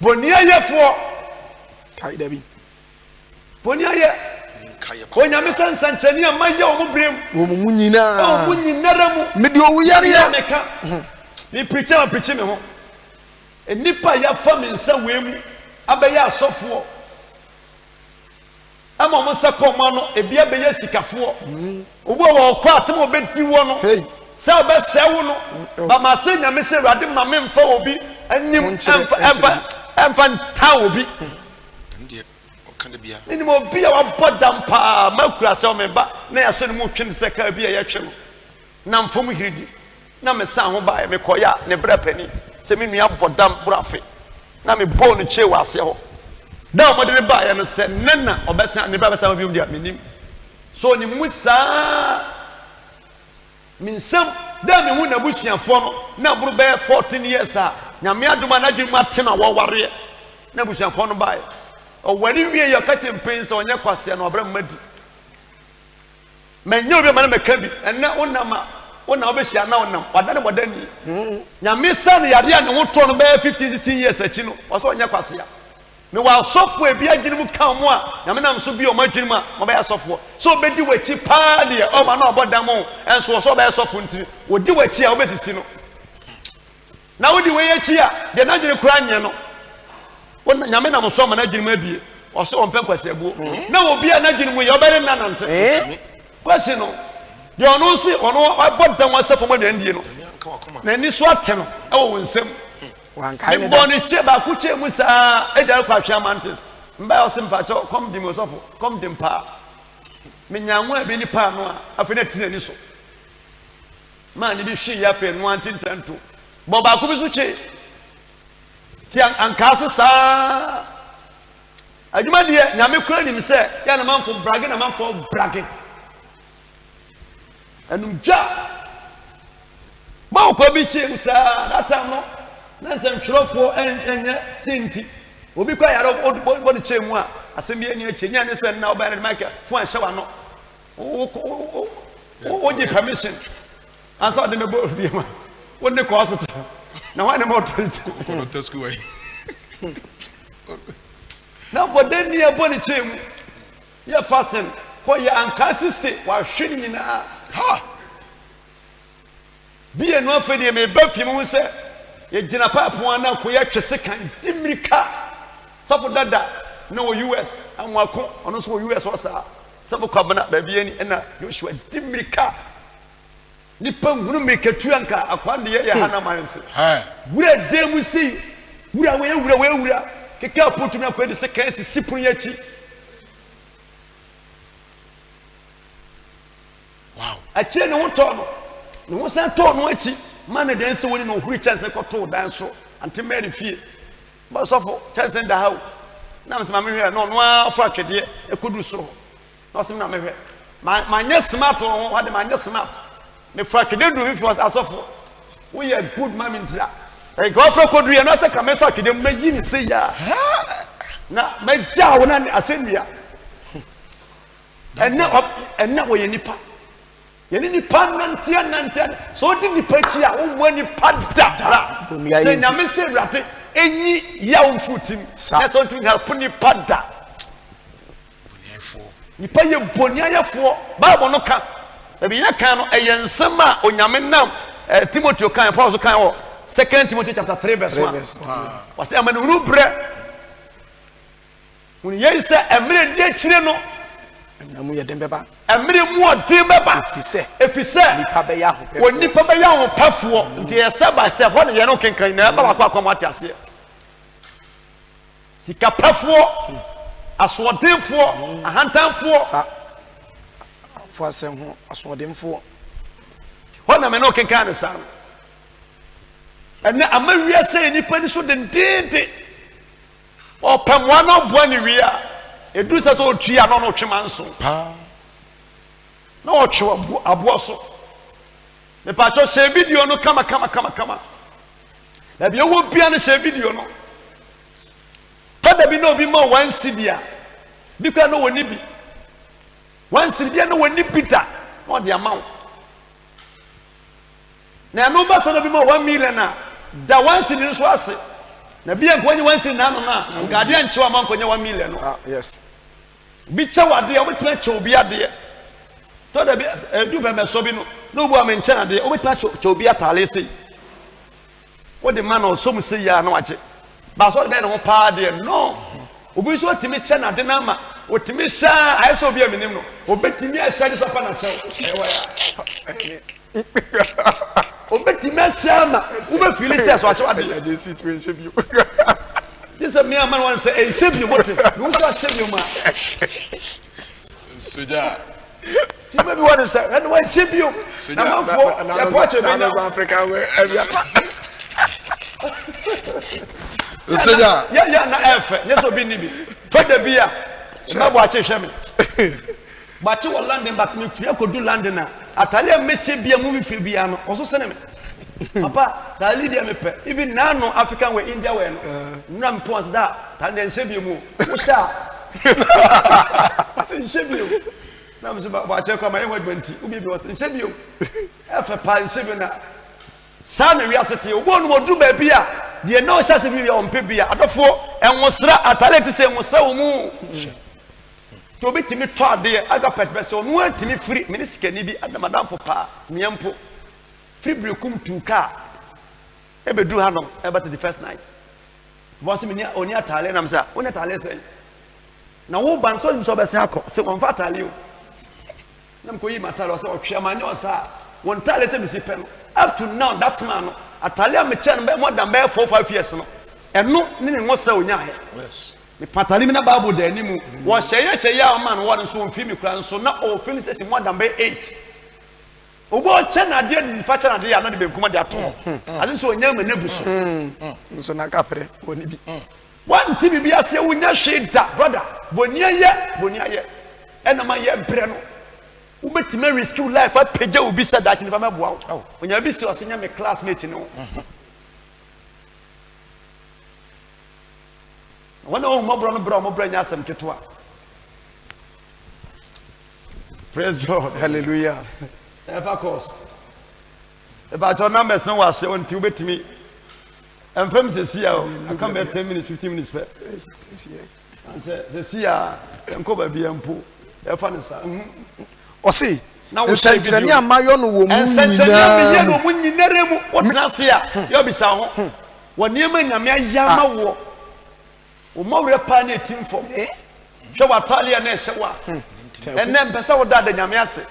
Bonia yefo kai dabi Bonia ye Bonia me sanchani amaye o mubrem wo munyina o munyinara mu me de owu yare ya meka ni preacher me ho enipa ya fa me nsa wemu abaye asofo ama mo sakoma no ebia be ye sikafo obo wo kwa atem obeti wo no sa oba sewo no ba ma se nyame se Awurade ma me mfa obi anim emfa nta obi ndie o kan de bia ni mo bia wa bodam pa makura se o me ba na ya so ni mo twene se ka bia ya twe no na mfom hiridi na me san ho ba me koya ne bra pani se me nua bodam brafe na me bo no che wase ho da mo de ba ya no se nana obesa ne bra besa bi dia menim so ni musa minsam da me hu na busuafo no na buru be 14 years a nyame adoma na dwuma tena wo ware na busuafo no bae o wari wie ya katempen se onye kwase na obra mmadi menye obi ma na meka bi ena onama ona obehia na onam wadane wadani nyame san yare a ne ho to no be 15 16 years achi no wo so onye kwase ya me wa sofo e bia ginimu kan mo a nyame nam so bi o ma ginimu a mo be ya sofo so bedi wachi pa de o ma na obodam enso so be ya sofo ntiri wodi wachi a obesisi no na wodi we yachi a de na gini kura nye no wona nyame nam so ma na ginimu abie o so on penkwase abuo na obi a na ginimu ye obere na nante kwase no de ono si ono abodam wasafo mo de ndie no na ni so ateno e wo wonsem wankai ne boni che ba ku che musa eja kwa hwa mantis mba o simpa cho kom dim osofo kom dim pa menyanwo abi ni pa no a afi na tinani so ma ni bi hwe ya fe no antintanto bo ba ku bi so che ti ankase sa aduma de nyame kura nim se ya na manfo brage na manfo brage anumja ba ko bi che musa that time no na sem churofo enye senti obi kwa yaro body chemu a asem bi eni ache nya ne se na oba na make fo an shawa no o di permission ansa de me bo bi ma won de ko hospital na wa ne mo ko to school way na bodeni e body chemu ya fasten ko ya ankasiste wa hwini nyina ha bi enu afede me ba fi mu se ye gina papo ana ko ya twese kan dimirika safo dada na wo US anwako ono so wo US osa safo kwabana ba bi ani na Joshua dimirika nipa hunu mekatu anka akwande ye hana manse wura demu si wura keka potu na ko de se kan si sipun ya chi wow ache ne woto no ne wo san to no achi man de nse woni no huri chance ko to dan so anti mary fie ba sofo chance nda hawo na msema me hwe no afa twede ekodu soro na sem na me hwe ma nya smart ho hade ma nya smart me fa twede du fi was asofo we are good man intira e go fra kodu ye no se ka me so twede me yi ni se ya na me ja wo na asenia enna wo ye nipa yeni ni panantia so di ni pachi a wo ni pada se na me se rate enyi ya wo futim na so tu help ni pada nipa ye boniayefo Bible no ka ebi ya kan no eyensema onyame nam Timothy kan Paul so kan wo 2 Timothy chapter 3 verse 1 wase amanu nu bre mun ye se emre die chire no namu ye dembeba emre mu odin beba efise nipa be ya ho woni pa be ya ho pafo nti step by step ho ne ye no kenkan na ba kwa kwa mate ase sika pafo asodinfo ahantanfo sa fo asem ho asodinfo ho na me no kenkan ne sa ene amawiya se nipa ni so dendende o pamwa no boa ni wiya edu se so otwia no no twema nso na o twa abo so me pa cho share video no kama na bi wo bia no share video no kada bi no bi ma one cd a bi kwa no woni bi one cd no woni Peter no de amount na no ba so no bi ma 1 million a da one cd so ase na bi en ko nyi one cd na no na ngade anchewa man ko nya 1 million no yes bi chawade o betena chew bi ade to da bi du be me so bi no bu am nche ade o betena chew bi atale sei o de man o so mu sei ya na wache ba so be no pa ade no obi so timi che na de na ma o timi sha ai so bi aminim no o betimi a sha so pa na chew ewa ya o betimi sha ma o be feel say so ache ade dey sit we nche bi this a mere man wants say shape you what you so shape you ma soja you maybe want to say and why shape you na man for ya watch me now Africa where every soja ya na efe yes obi ni bi to da bia na watch hwe me bachi wo London but me fia ko do London na atale me shape bia mu fi bia no oso sene me papa ta leader me pe even now no African way India way no na me pons da ta den shape mu wo sha pasin shape you na me ba che ko ma enwa 20 ubi bi what shape you efe pa shape na sa na wi asete wo no modu ba bia de na o sha se bi o mpe bia adofo enwosra atale ti se enwosra wo mu to betimi to ade aga pet be se o no antimi free minister ni bi adamadam fo pa miempo free brekum tuka ebe du hanom ebe the first night boss me oni atale na msa oni atale say na wo ban so nso be say akọ se won fa atale o na mko yi matale o say o twema ne o sa won tale say me si pe no up to now that man no atale am chen be more than 4-5 years no eno ne ne ngosa onya he yes me patale me na bible da ni mu wo hye ya man wo no so won fi mi kura nso na o feel say more than 8 obo chana de di fa chana de ya no de be kuma de ato ase so onya ma nebuso nso na kapre woni bi wan ti bi ase wonya hweda brother bonia ye ena ma ye bre no ubetime rescue life apeja obi said that ni ba meboa onya bi si osenya me classmate no wana o mo bro nya asem ketoa praise God hallelujah ever course about your numbers no was on to bet me and from the see I come back 10 minutes 15 minutes per and say the see and go baby and pull e fa nsa o see na wo sentre ni amayo no wo mu nyina no mu nyinare mu wotna se a yo bisa ho woni ema nyame ayama wo o mawre pa na team form hwe watale na ehye wa enem pesa wo da nyame ase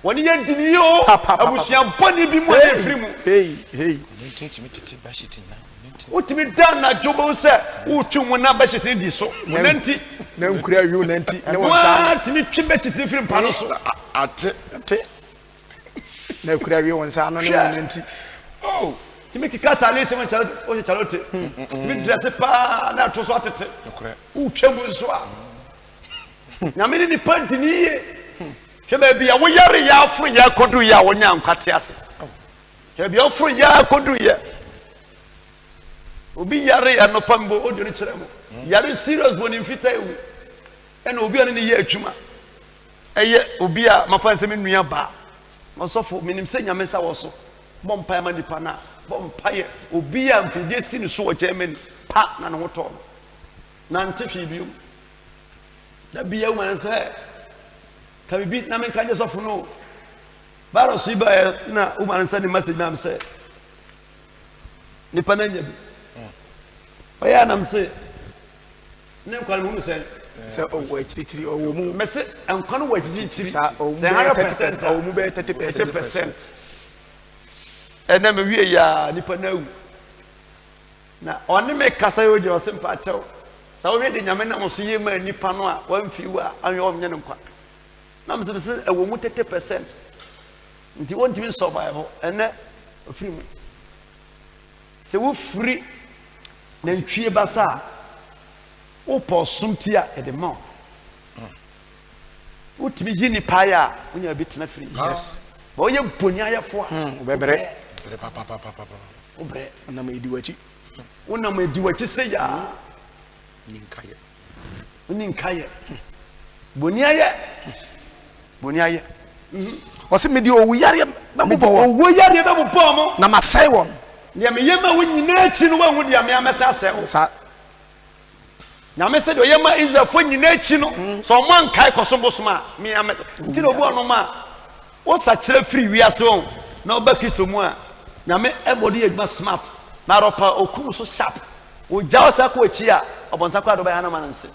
woni ye dini yo abusia boni bi mu e free mu hey titi bashiti na utimi dan na jobo se utwu mu na bashiti di so nanti na nkura wi nanti ne wonsa utimi twi bashiti free mpa no so ate na nkura wi wonsa no ne nanti oh timi kikata ale se man chalo o chalote timi dress pa na to so atete utwemu so a na me ni panti ni ye hwe bia wo yare ya afun ya kodu ya wonya nkwate ase hwe bia afun ya kodu ya obi yare ya no pambo odio ni kire mo yare serious boni mfita ewu ena obi ane ni ye atwuma eye obi a mafanse me nua ba masofo minim se nyame sa wo so bompa ma nipa na bompa ye obi a mfidie si ni so wo Germany pa na no to na ntehwe biom da bia wo man se Can we beat Naman Kanjas of no? Baro Siba na woman sending message nam say. Nipananya. Oyanam say. Nem kwal mu say. Say oh wait chiri oh mu. Message and kwano wait chiri. Say 100% oh mu be 30%. And then we ya nipana. Na oni me kasa yo je osimpa achew. Sa wo de nyame na mo so ye ma nipa no a wan fi wa anyo omnye ne kwa. Na me se e wo mu 30%. Nti won't even survive ene free mu. Se wo free na ntwie basa. Wo posumti a e de ma. Wo timi gi ni pa ya, wo nya bitena free. Yes. Bo ye bonya ya fo a. Bebre. Papa. Obre. Na me di wachi. Wona ma di wachi se ya. Ninkaye. Bonia ye. Wose me di owu yare mabubo wo. Owu yare mabubo mo. Na masai won. Ne me yema wo nyina achi no wanhu dia me amesa ase wo. Sa. Na me se do yema Israel fo nyina achi no. So mo ankai kosombosom me amesa. Nti no bu ono ma. Wo sa kire free wi ase won. Na oba Kristo mu a. Na me ebody edma smart. Na ropa okum so sharp. O jawo sa ko achi a obonsa kwa do ba yana mananse.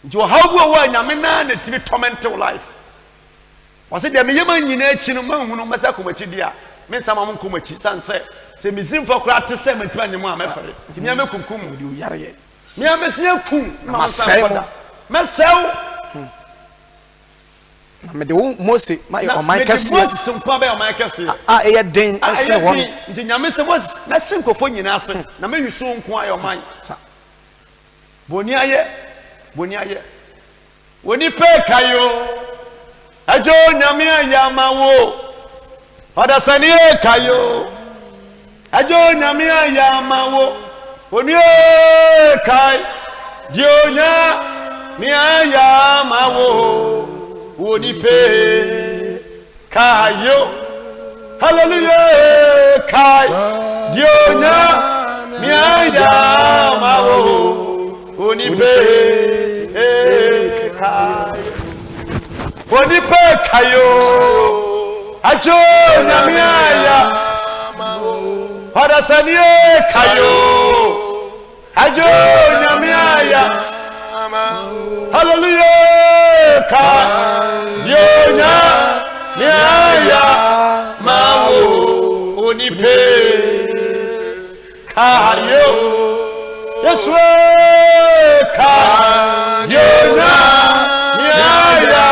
Nti wo hawo wo nyame na na tibi torment life. Wase de me yema nyina achi no manhunu masa komachi dia. Me nsama mo komachi sanse se mizim fo kra te se mantua nyemo a mefere. Nti me amekunkum Di yare ye. me amesi akum na masai mo. Mesew. Na me de wo Mose ma ye o man kase. Mose nkwa ba o man kase. A eye den ase won. Nti nyame se Mose na shinkofo nyina ase na me yusu nkwa ayo man. Sa. Boni aye. Woni pe kayo. Ajo nyame ayama wo. Odasani e kayo. Ajo nyame ayama wo. Woni e kai. Dionya mi ayama wo. Woni pe kayo. Hallelujah kai. Dionya mi ayama wo. Woni pe kayo. Woni pe kayo. Ajo nyame ayama wo. Odasani e kayo. Ajo nyame ayama wo. Hallelujah ka yonya nyaya mawo onipe kayo Yesu ka yonya nyaya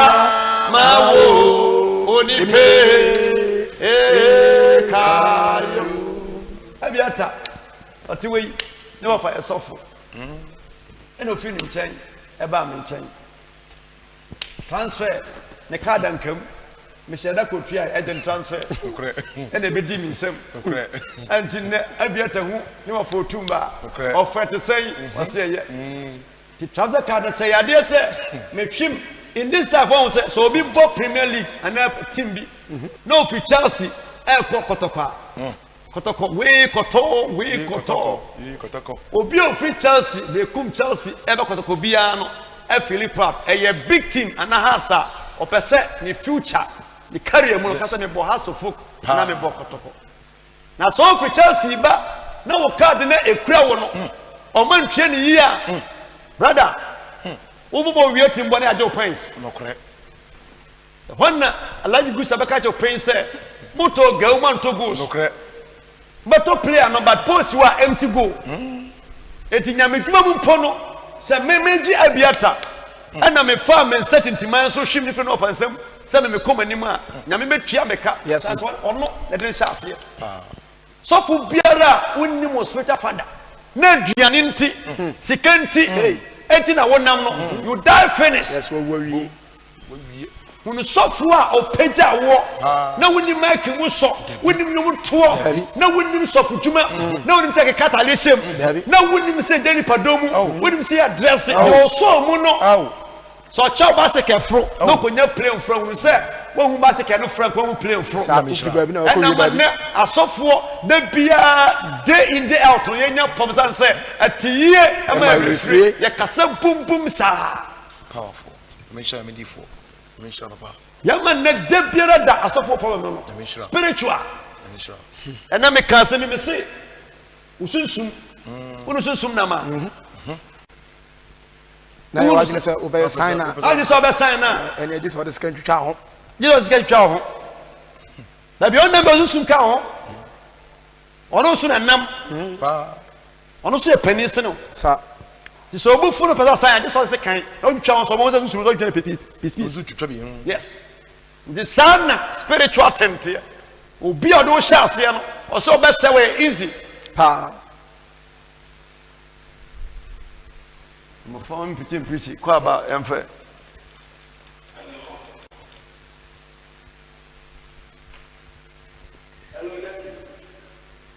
mawo onipe kayo abiata otiwe ne wa fa esofo eno fi ni nchen eba me nchen transfer ne card ankam me sheda kotua agent transfer ene be di mi nsem anti ne abiata hu ne wa fotumba offer say wase ye the transfer card say ade say me twim in this type one say so be bo Premier League and team bi no fi Chelsea kotokwa kotoko we koto obi ofi Chelsea be kum Chelsea kotoko bia no Philip Pap a big team and a hasa or per se ni future ni career mo kasa me bo haso folk na me bo kotoko na so for Chelsea ba na wo card na ekura wo no o man twe ni yi a brother wo bo wi team bo na ajo points no correct honna alaji gusa baka ajo points say moto ga man to goals no correct but to player no but post wa empty goal eti nyame dwuma mu mpono se memeji abiata ana me fa men certainty man so hwim ni fe no fansam se me koma ni ma nyame betua meka yes ono na den hyase so fu biara wonni mo spiritual father na duane nti sikanti enti na wonam no you die finish yes we When software or peja war, no when you make him so, when you know tour, no when you suffer juma, no when you take a catalysis, no when you say Danny Padomo, when you say address it, or so mono. So a child basket can throw, no when you play on front, we say, when we basket cannot front when we play on front. And a software, they be a day in day out to Yenya Pomsan say, at the year, am I free? Yakasa boom boom sa. Powerful. Make sure I'm in D4. Yaman ne debiera da asofo problem no. Spiritual. And na me ka se me say usunsum. Unusunsum na ma. Na you want to say obey sign na. I just obey sign na. And this what is going to twa ho. Jesus get twa ho. Na bi on number usunsum ka ho. Ono so na nam. Ono so e pani se no. Sa. Ti so obu fu no pesa sign just say kan. O twa on so mo se usunsum so twa peace. Yes. The sun spiritual tent here. Obi odo sha ase no. O so be say we easy. Pa. Mo fam preaching kwa ba emfe.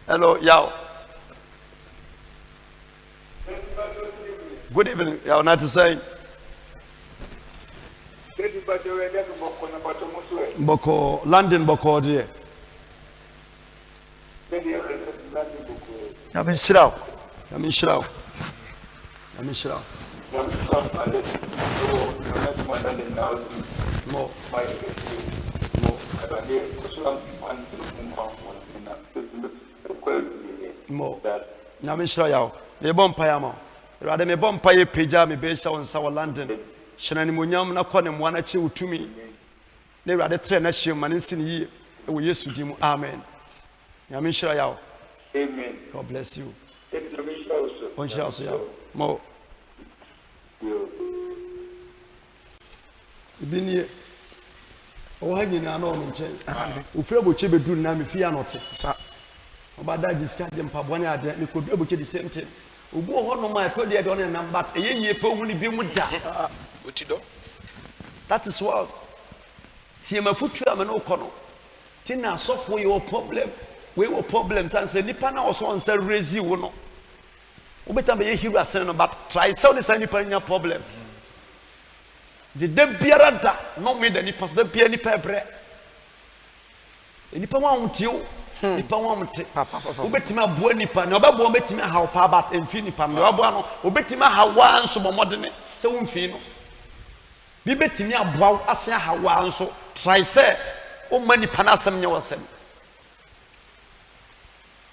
Hello, Yao. Good evening. Yao, not to say. Boko, London, Boko, dear. I'm in Shroud. More. Na me shira yawo me bom paya ma rade me bom paye peja me be sha on sa London shina ni monyam na kɔ ne mo na chi utumi ne rade tre na hye ma ne nsi ne yi e wo Yesu di mu amen na me shira yawo amen. God bless you. On shall see you mo ibini o ha nyina na o nche o fira bo che bedu na me fia note sa obada jiska je mpabone ade me kodu abuche the same thing obu ho no ma ko de don na but eyeye pe hu ni bi mu da otido. That is what tie mafutu am no ko no ti na sofo your problem we were problems and say nipa na also on say raise you no obeta be hero asen no but try sell this nipa nya problem the biara da no me the nipa the bia nipa ebre nipa wa ontio nipa wa mte obetima aboa nipa na obabo obetima hawo pa but emfi nipa na oboa no obetima hawa nso bomodene se womfi no bi betimi aboa ase hawa nso try say o mani pa na asem nya wasem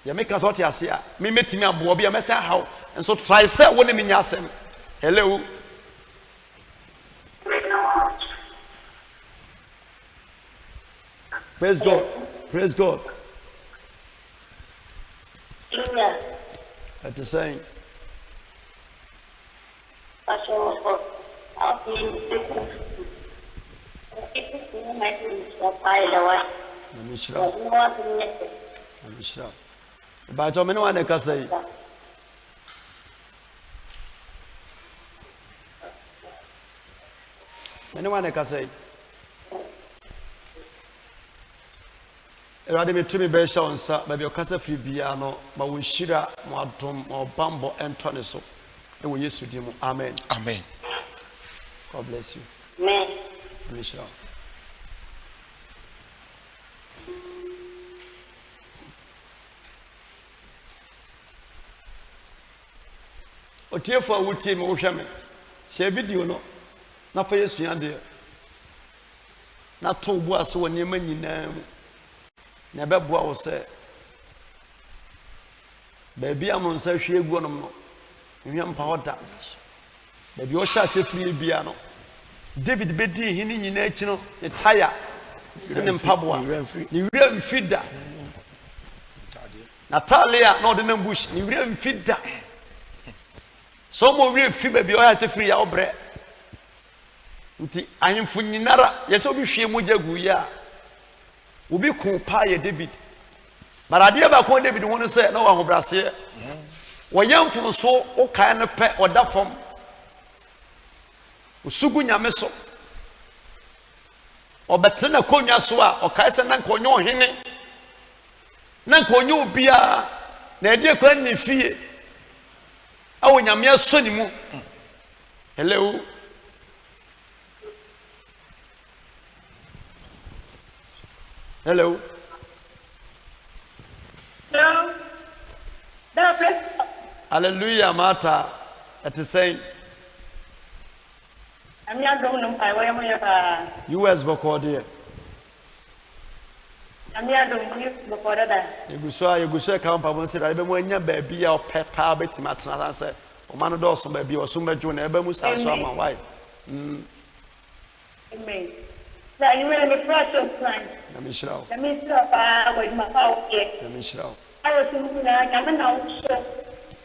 ya make us what you say me metimi aboa bi amesa hawo nso try say woni me nya asem. Hello. Praise God. Praise God. At the saying. Let me shout. But I don't can say. Anyone can say. Erade me tumi be sha onsa ba bi okasa fi bia no ma wo hira mo adom mo bambo entone so e wo Yesu di mu amen. Amen. God bless you. Amen. Misha. Otiefo awuti me wo hwe me share video no na fa Yesu ande na to bu aso wo ne manyina mu na beboa wo se baby am nsa hwe egu onom no nhwam pa hoda baby o sha se free bia no David bedi hini nyina achi no ne tire ne mpaboa ni wira mfida Natalia no de bush ni wira mfida so mo wira fi baby o ya se free ya obre nti ahemfo nyinara yese obi hwe mu jagu ya obi ko pa ye David barade ba ko David wonu se na wa hobrase wo yamfo so o kan ne pe oda fom usugu nyame so obetena konwa so a o kai se na konyo ohene na konyo obia na ede kwa ni fie awo nyame aso ni mu. Hello. Hello. Hello. Hallelujah, Martha. At the saying. I'm US bokode Yeguswa kampa bon se da be mo anya ba bia opepa betima tena se o ma no do so ba bia o so mejo na ebe mu sa so ama why Amen. That you will be fresh of plan. Let me show. Let me stop with my power. Let me show. I was in the also.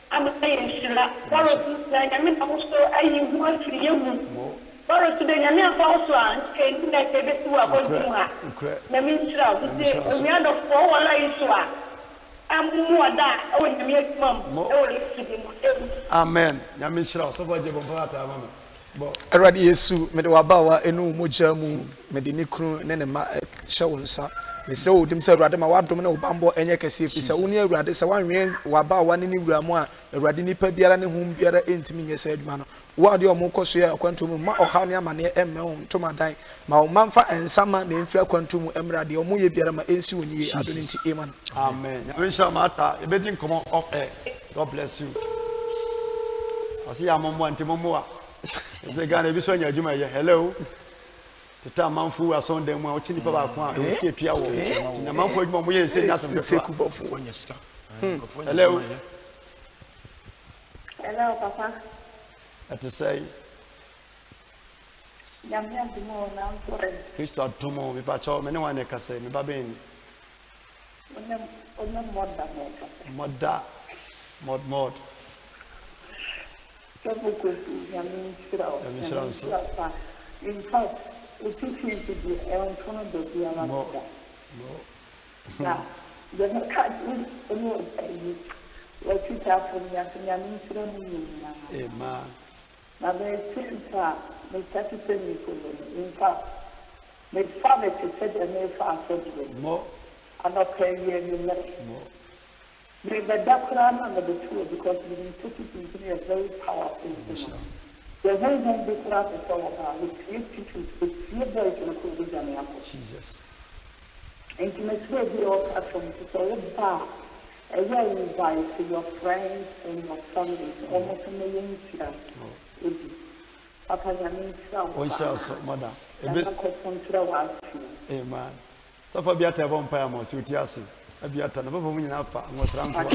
I'm saying, Shilla, I'm also a you want to you. Borrow to the Yamia Pauswan, came like a bit to a good. Let me show. We are the four lives. I'm more that. Oh, you mom. Amen. Yamisha, so what you bought, Mama. Eradi Yesu mede wabawa enu moja mu mede ne kunu ne ne ma hye wonsa mesre odim se Erade ma wadom ne obambo enye kase fi se woni Erade se wanwe wabawa ne ne wura mu a Erade nipa biara ne hum biara entimi nyese aduma no wo de omokoso ya kwanto mu ma oha ne amane emme ho ntomadan ma o manfa ensama na enfira kwanto mu emrade omo ye biara ma ensi woni adoni nti amen. Amen. Yamisha mata ebedin come off air. God bless you. Asi ya momo antimomo a Say Ghana be so nya adwuma ye hello teta manfu ason dem a ochini pa ba ko a escape ya wo na manfu adwuma mo ye nse nya asem hello Hello papa at say Yamia dimo na mpore Kristo atomo me pa cho me ne wan e ka say me ba ben mod In fact, we took him to the front of the Yamada. Now, the can't what you have from Yamin. Amen. Now, they started me for them. In fact, my father said a name for more. I'm not paying you more. They were that number two because we took it into a very powerful thing. The way that they class is all about, we create people with fear very to Jesus. And to make sure we all have from to say back, a year invite to your friends and your family, almost a million here. Papa, Yamin, mother. Amen. So for Beata Vampire, Suitiasi. Abiata na baba munyina pa ngosranko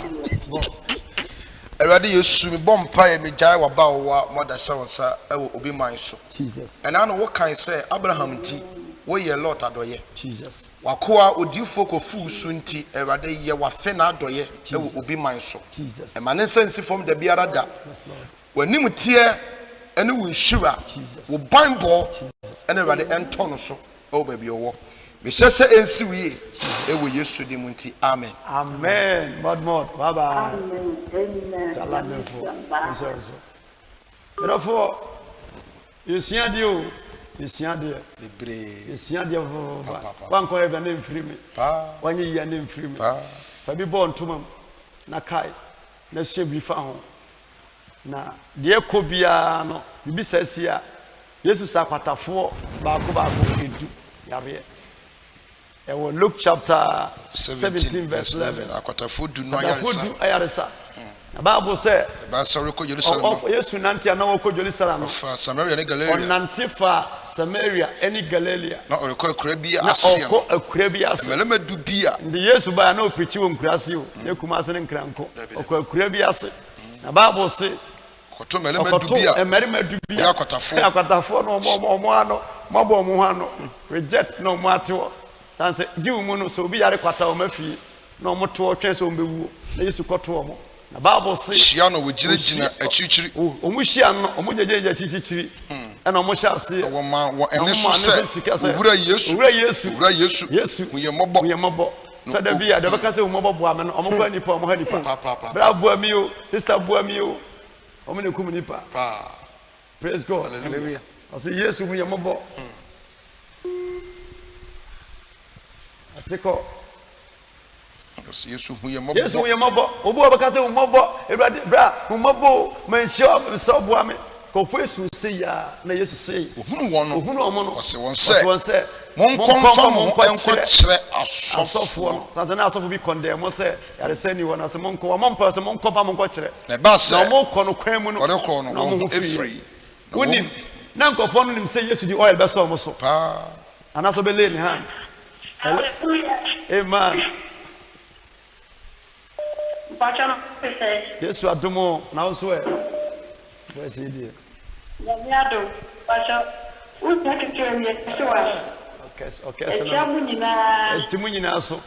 Erade Yesu mi bompa e mi jai wa ba wa moda shawsa e wo obi man so Jesus and I know what kind say Abraham ti wo ye lot adoye Jesus wakoa odifo ko fu su nti Erade ye wa fe na adoye e wo obi man so Jesus e mane sensi from da biara da wanim tie ene wo nhira wo banbo ene Erade entono so o ba bi owo me sese ensi wiye ewo Yesu di munti amen amen mod bye bye amen therefore yesia dio libre yesia dio wan ko ebe na mfiri me wanyi ya na mfiri me fa bi bo ntomam na kai na shebi fa ho na de ko bia no bibi sasia Yesu sakwatafo ba ko edu yare Luke chapter 17 verse 11. Akwatafo du no ayaresa. The Bible says, Yesu nanti na woko Jerusalem. Samaria and Galilee. Onantifa Samaria any Galilee. Na oreko akura asia. Na akura bi asia. Melema du bia. Ndi Yesu ba na opichi wo nkurase o. Ne kumase ne nkranko. Akura bi ase. Na Bible say koto melema du bia. Emerima du bia. Akwatafo no mo ano. Mabo mo ano. Reject no matter. Sanse jiwu mu no so obi yare kwata o mafi na o moto twen so mbewu na Yesu koto o mo na Bible say hia no wo girigina achichiri o mu hia no o mu jejeje achichiri e na o mo hia se wo ma wo ene so se wura Yesu wo ye mobo tada bia de beka se wo mobo boa me no o mo kwa nipa o mo ha nipa bra boa mi o sister boa mi o o mo ne kum nipa praise God hallelujah I say Yesu wo ye mobo Atiko Yesu huye mobo obu abaka se mobo Erade bra mobo manhia so boa me ko fu Yesu se ya na Yesu se ohunu wono no se won se mon konfa mon enko kire asofo no sanse na asofo bi condemn se yare se ni wona se mon ko mon pa se mon konfa mon ko kire na ba se na mon ko no kwan mu no no efree woni na nkɔfoɔ no nim sɛ yesu di oil bɛsɔ ɔmo so paa anaasɛ ɔbɛlay ne hand amen yesu adom o na wo nso ɛ bɛsɛ die ɛti mu nyinaa so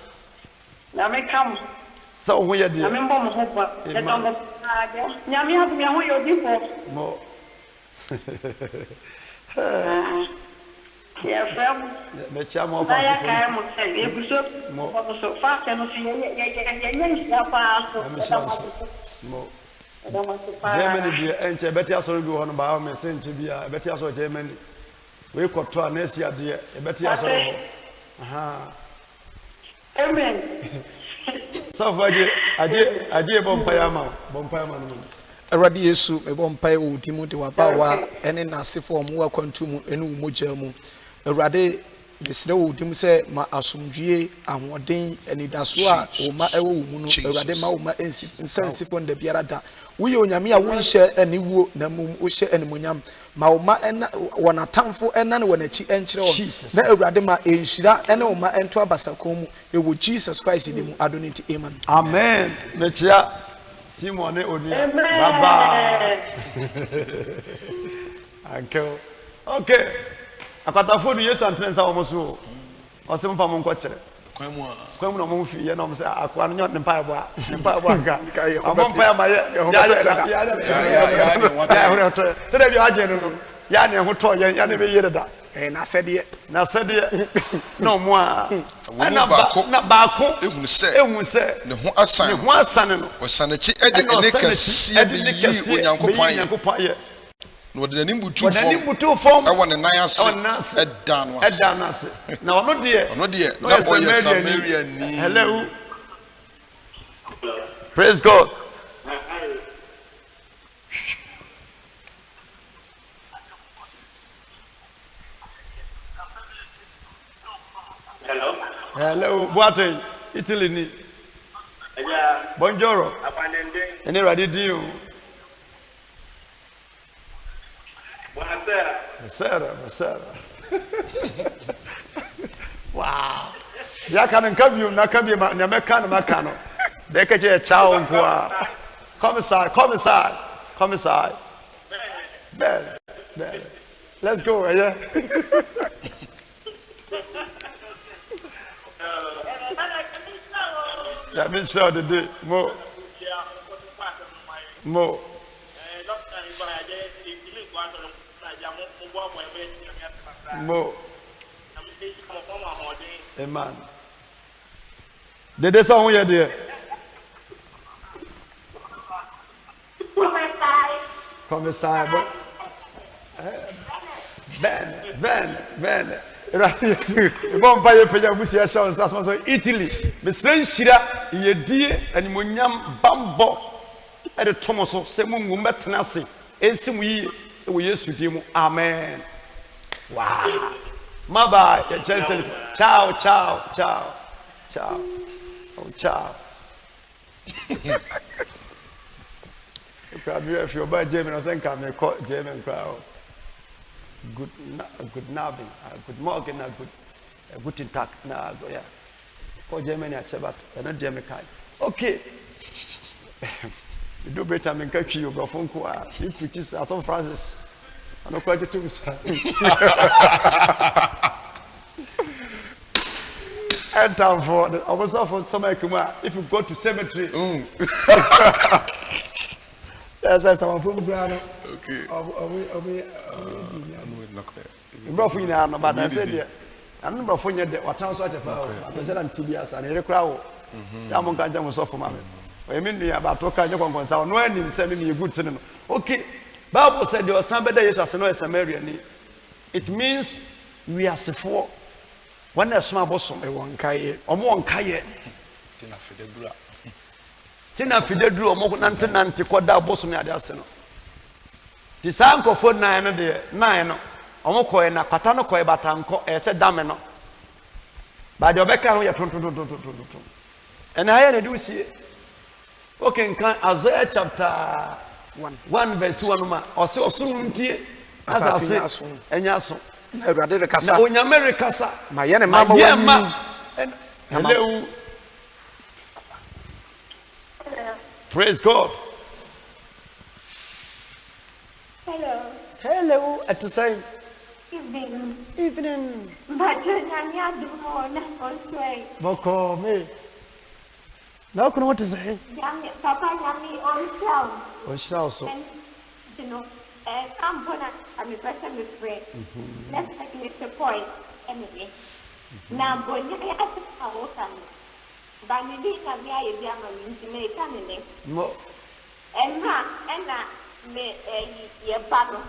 sɛ wo ho yɛ deɛ mo mɛkyia ma Germany deɛ ɛnkyɛ ɛbɛte asɔre bi wɔ hɔ no baa me sɛ nkyɛ bi a ɛbɛte asɔre Germany wei kɔtɔ a na asi adeɛ ɛbɛte asɔre hɔ amen sɔfo agye bɔ mpaeɛ ama bɔ mpaeɛ ama no mu Awurade Yesu mebɔ mpaeɛ wɔ di mu de wabawa ɛne n'asefo ɔmo akwantu mu ɛne wo mogya mu Awurade mesrɛ wɔ di mu sɛ ma asomdwie ahoɔden anidaso a wo ma ɛwɔ wo mu no Awurade ma wo ma nsensifo nda biara da woyɛ onyame a wonhyɛ ani wuo na mmom wohyɛ animonyam ma wo ma ɛna wɔn atamfo ɛna ne wɔn akyi ɛnkyerɛ wɔn na Awurade ma ɛnhyira ɛne wo ma ɛnto abasakɔn mu ɛwɔ Jesus Christ di mu adɔne nti amen amen mekyia Simon Onia baba uncle okay akatafo du Yesu antrensa wo so o se mfa mo nkɔkyere kwan mu na mo fi ye na mo se akwa no ne mpa ebo aka amon mpa ma ye ya hore to te de bi agye no ya ne ho to ya ne be yere da na sɛdeɛ no mo a na baako ehun sɛ ne ho asane no wasanachi ede ne kɛseɛ bi yi onyankopɔn ye no de nim butu fom ɛwɔ ne nan ase ɛda no ase na ɔno deɛ na ɔyɛ Samaria ni hello praise God hello Boateng Italy ni buongiorno ene ready dio buonasera wow ya kan nkabium na kabie ma nyameka na maka no de ka je chao nko a commissar belle let's go yeah yeah me sure the day mo amen dede so ho ye de commissar ben right bon pa ye peja busi ya shaw sa so Italy me sranhyira ye die animonyam bambo e de tomo so se mu ngum betena se ensim yi e wo Yesu di mu amen wow bye ya telephone ciao oh ciao probably if you buy German or say come call German crowd good nabbing good morning guten tag na yeah call German at Sabat and German kai okay you do better than catch you go phone call if it is St. Francis I don't quite to and time for I was off for somebody come if you go to cemetery that's someone from ground okay bro for you now but I said yeah I'm not for you what sounds like a president TBS and a crowd ya mon kan jam so for mama we mean you about to kan you kon say no anim say me good sin no okay Bible said there was somebody that Jesus no Samaria ni it means we are sefo when a small bosom e won kaye omo nkaye tina fidedru omo nante koda bosom ya de ase no ti sanko fo nan no de nan no omo koye na pata no koye batanko e se dame no ba de obeka ho ye tontontontonton and I had to see okay Isaiah chapter 1 verse 2 ma o se osununtie asase aso enya so na Awurade rekasa na onyame rekasa ma ye ne mama wani hello praise God. Hello at the same evening Boko me now can what to say Papa Yami on show so you know I'm a person with friend let's take the point anyway now bonya ya awoka ba ni ni na bia ye bia ma mi me ka ni mo enha me ye ba no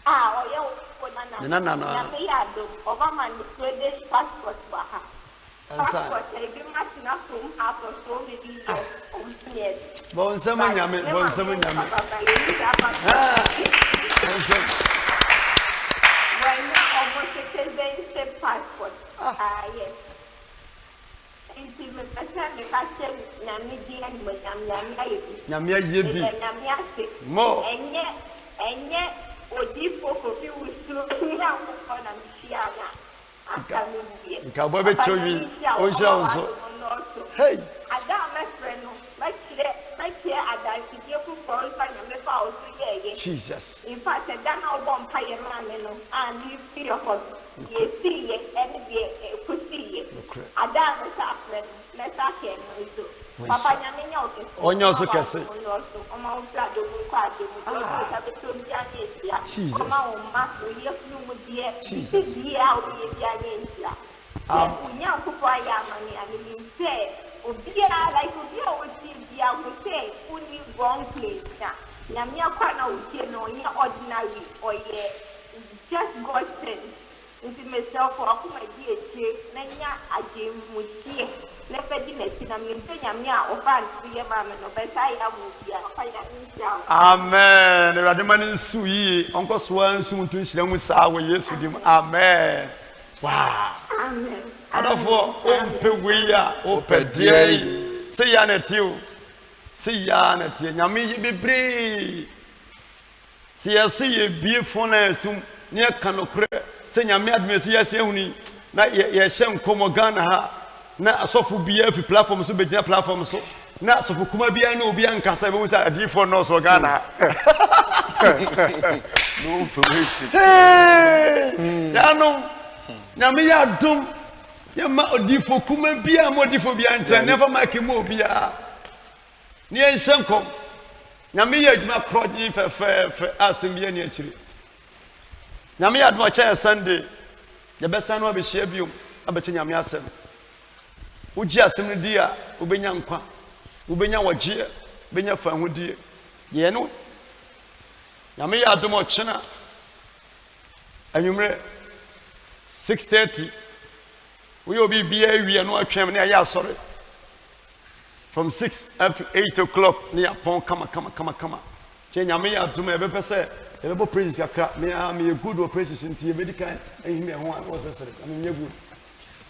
o ye ko na na me ya do o ba man Swedish passport ba ha passport e bi ma na from half or so maybe bon sama nyame when you almost citizen passport yes intimate person the catcher nyame yebi mo enye odipo kofi usuro ya ko na misia na akambi nkabo be choyi o sha hey ada my friend no like ada kidie ku for fa nyame fa o so ye Jesus in fact that now bomb fire man no and you feel your ye see ye and ye kusi ye ada no sa friend let's say no papa nyame nya o ke onyo so kese o ma o bla do ku kwa do ku ta be to bia ye Jesus o ma o ma o ye funu mu die Jesus ya o ye bia ye ya nya ku kwa ya mani ani say obia like obia o ti bia we say only wrong place na nyame akwa na o tie no ye ordinary or ye just God sent into myself for akuma die tie na nya aje mu tie na pedi na ti na me nyame a o fa ntie ma me no beta ya mu bia fa ya insha amen Awurade mani nsu yi onko so ansu mtu nhira mu saa wo Yesu dim amen wow amen adafo ompe weya opedie se ya na tiu se ya na tie nyame yi bebre se ya se ye bie fona sum ne ka no kre se nyame admesi ya se huni na ye hye nkomo Ghana ha na asofo bia fi platform so begina platform so na asofo kuma bia na obi ankasa be wusa adifo no so Ghana no information ya no nyame ya dum ya ma odifo kuma bia mo odifo bia nche never make mo bia ni ensenkom nyame ya adwuma kroji fe asem bia ni akiri nyame ya adwuma cha Sunday ya besa no abehia biom abeche nyame asem uji asem di a ubenya nkwa ubenya wagye benya fa hodie ye no nyame ya adwuma chena anwumre 6:30 we obi bia wi no atwem na ya sorry from 6 up to 8 o'clock ni apon kama che nyame ya adwuma ebe pese ebe praise yakra me am good praises nti ebe dikan ehime ho an was sere am nye good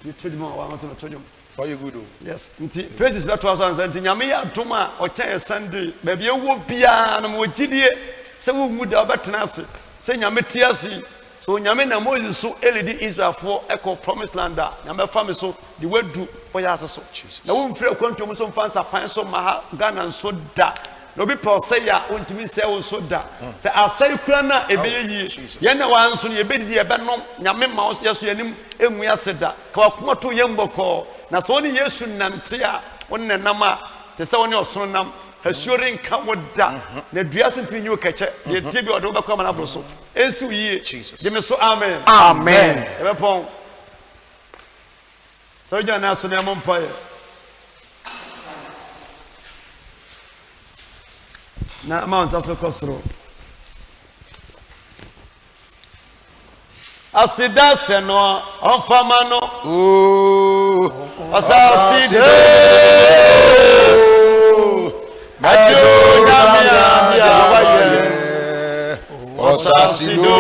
you told me wa was told you for you good yes nti praises that was nti nyame ya adwuma o chen Sunday ba bia wo bia na mo gidie se wo mu da obetena ase se nyame tiase so nyame na Moses so elidi Israel for echo promised land da nyame fa so the way do oya ase so na wo mfire kwantom so mfansa pan so maha Ghana so da no be per say ya ontimi say wo so da say asai kura na ebeyi ye na wan so ye bedi ye benom nyame ma wo yeso yanim emu ya seda ka wakoma to ye mboko na so ni Yesu nante a wonne nam a te say woni oso nam hasurin ka woda na dua so ntimi nyu kache ye tie bi odo bekwa mana broso ensi yi de me so amen amen ebe pon so jana so ne mompa na amounts also kosro asida se no onfama no asida osasido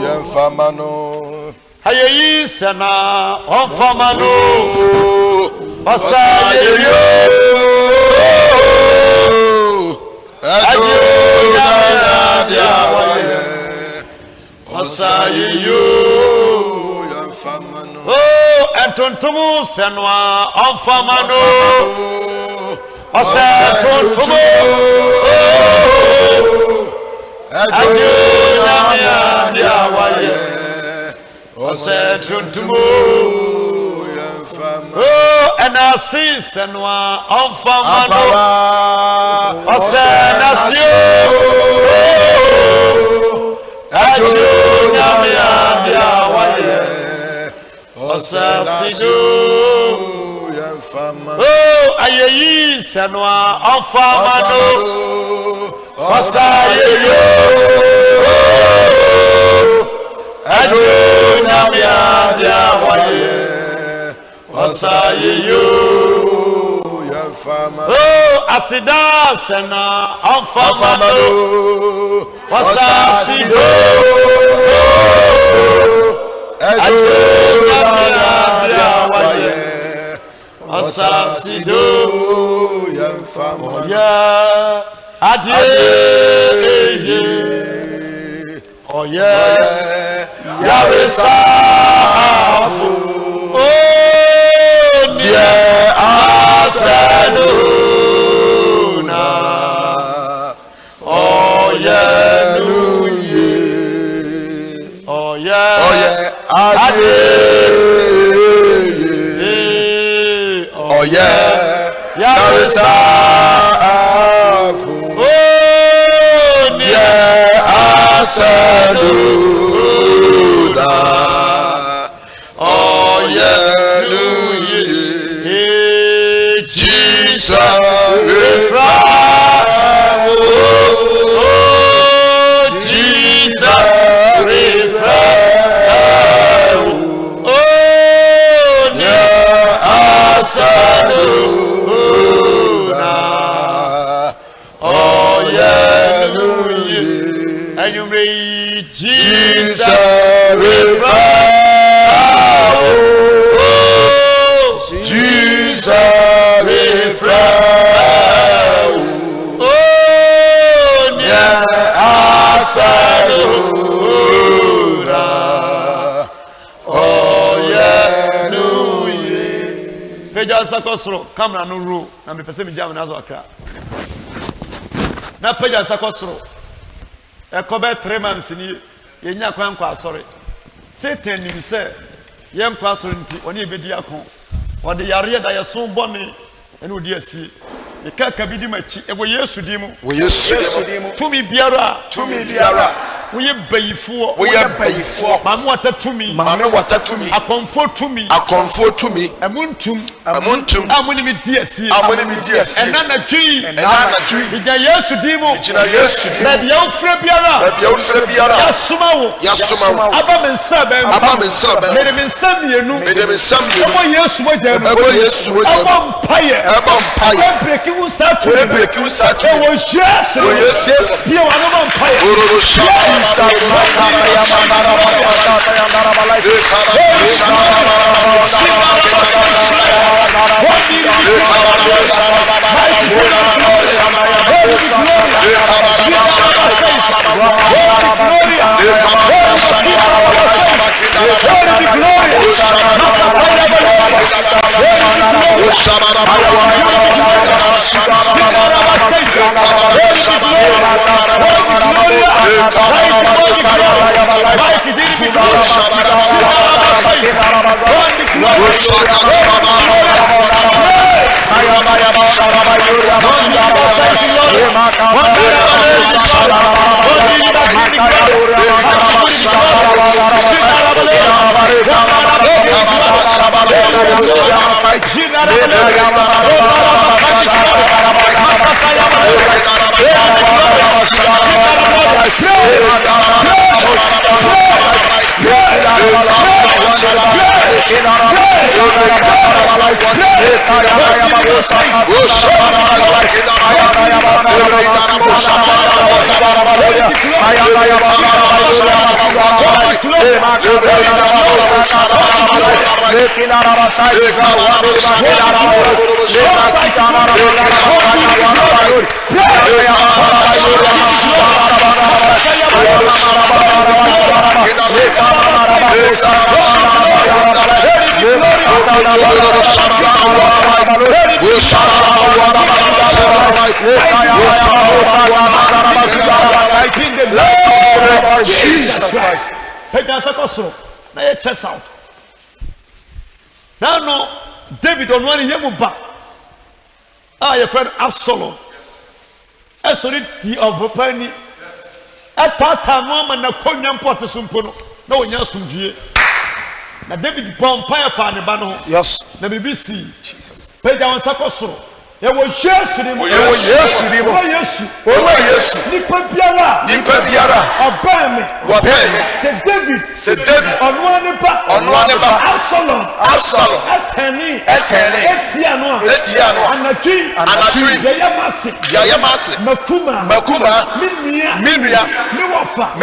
yemfama no hayeyi se na onfama no asayeyo Ajo ya Osayeyo Yamfamano. Oh, Antontumu Senwa Amfamano. Osayetontumu Ajo Nyamia Diawaye. Osayetontumu Yamfamano. Oh, Anasi Senwa Amfamano. Osayenasio Ajo Nyamia Diawaye. Osasido Yamfamano. Oh, ayeyi Senwa Amfamano. Osayeyo Ajo Nyamia Diawaye. Osayeyo Yamfamano. Oh, asida Senwa Amfamano. Osasido Ajo Nyamia Diawaye. Osasido Yamfamano. Yeah, Adiye. Oh yeah, Yaresafu. Oh dear Asadona. Oh yeah, oh yeah, oh yeah, Adiye. Oh yeah, Yaresafu. Oh dear Asadona. Oh yeah, Jesus, Sakosro, camera no rule, and the person jam as okra. Na Peja Sakosro. A cover 3 months in ye Yakwa, sorry. Satan, you say, young passeranti, on your bediacon, or the area that you so bonny, and would you see? The Kakabidimachi, and we used to demo. We used to demo. To me, Biara, to me, Biara. We pay for, Mamma to me, Mamma water to me, a comfort to me, a comfort to me, a muntum, I'm going to be dear, I'm going to be dear, and then a tree, and then a tree. Yes, to demo, yes, let your friend Biara, Yasuma, Abam and Sabin, made him in some year, no, made him in some year, yes, what Abam Pire, breaking was out to break you such a was yes, you are no Pire. Jesus Christ. Now your chest out. Now no, David on one yemuba. Ah, your friend Absalom. Actually, the of Penny. At that time, woman, na konyam pot sumpono. No one else to na David Bompire fan the bano. Yes. Na BBC. Jesus. Pay down Sakoso. There was yes to him. Yes. Nipa biara. Obame. Said David. On one nipa. Absalom. Ateni. Etiano. Anatri. Yayamasi. Makuma. Minya. Mewafa.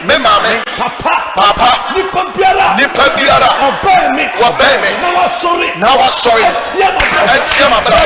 Mimame. Papa. Nipa biara. Obame. Now sorry. Etiama. Now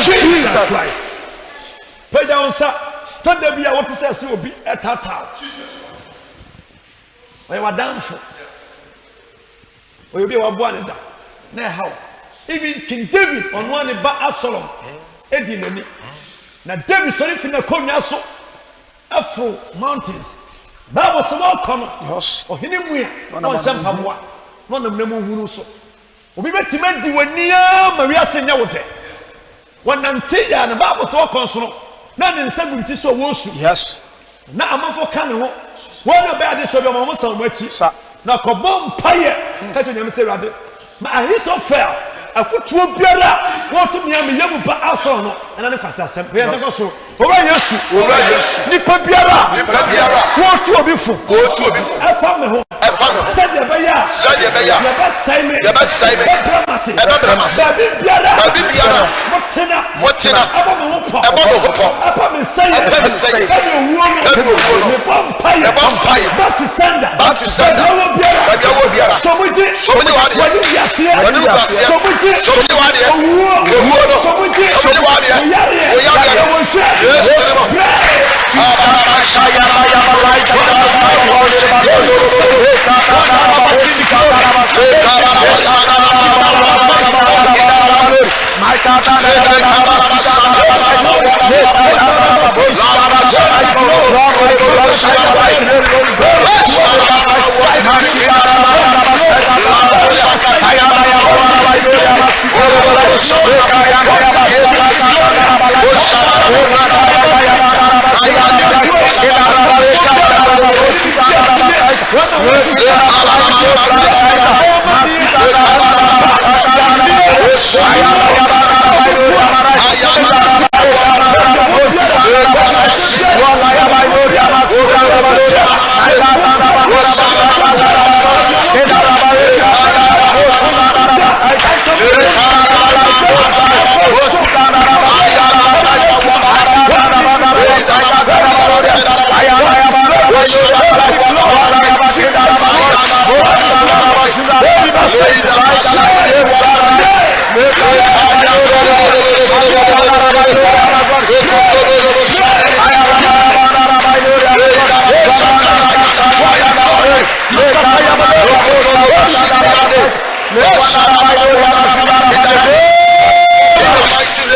Jesus Christ. Pay down, sir. Don't there be a what to say, so be a tata. When you are down for, or you be a one now how? Even King David on one about Absalom, Eddie Nani. Now David sorry for the Konyaso, Afro mountains. That was a welcome. Yes. Or him we no Champamwa, one of them who so. We met him at the Wania Maria Senyawote. One Antia and the Bible so consular. None in 70 so was. Yes. Now I'm for Cano. One about this of your mamma son, which is now Cobom Pire. Catching him say rather. My hit of fell. I put to a better. What to me, I'm a young Absalom, and I'm a Cassam. We are also. Yes. Nipa biara. What to a before. I found me home. Said the Baya. Simon.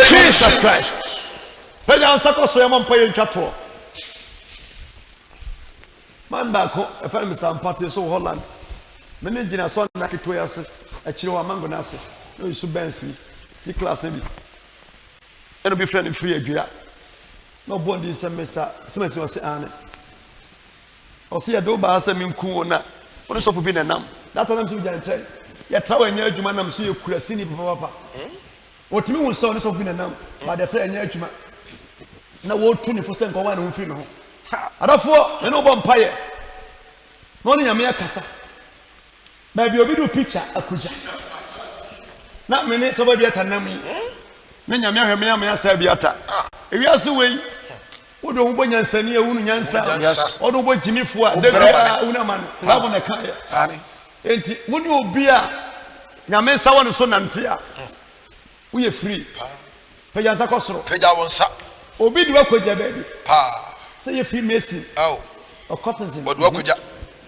Jesus Christ. When you answer so you pay in chatwo. Man back home, if I'm some party so Holland. Many gina son na kitwe ase. Achire wa mango na ase. No isu bensi. Si class bi. Eno be friend free adua. No bondi semester. Semester was ane. O se ya do ba ase minku wona. Oni so fu bi na nam. That time so gina check. Ya trawo enya adwuma nam so ye kura sini papa. Otimi won so oni so bi na nam. Ba de tra enya adwuma. Na wo 24% ko wa na mfiri no ho. Adafo me no bo mpaye. No ni nyame akasa. Na bi obi do picture akuja. Na me ne so ba bi atanam yi. Na nyame ahwe me asa bi ata. Ewi ase wei. Wo do ho nyansa ni ehunu nyansa. Wo do bo jimifo a de bia una man. Ba bo na kan ya. Enti wo ni obi a nyame nsa wo no so nante a. Wo ye free. Peja nsa kosoro. Peja wonsa. Obi di wakoja baby. Pa. Say you free Messi. Oh. Or Cottonson. What wakoja?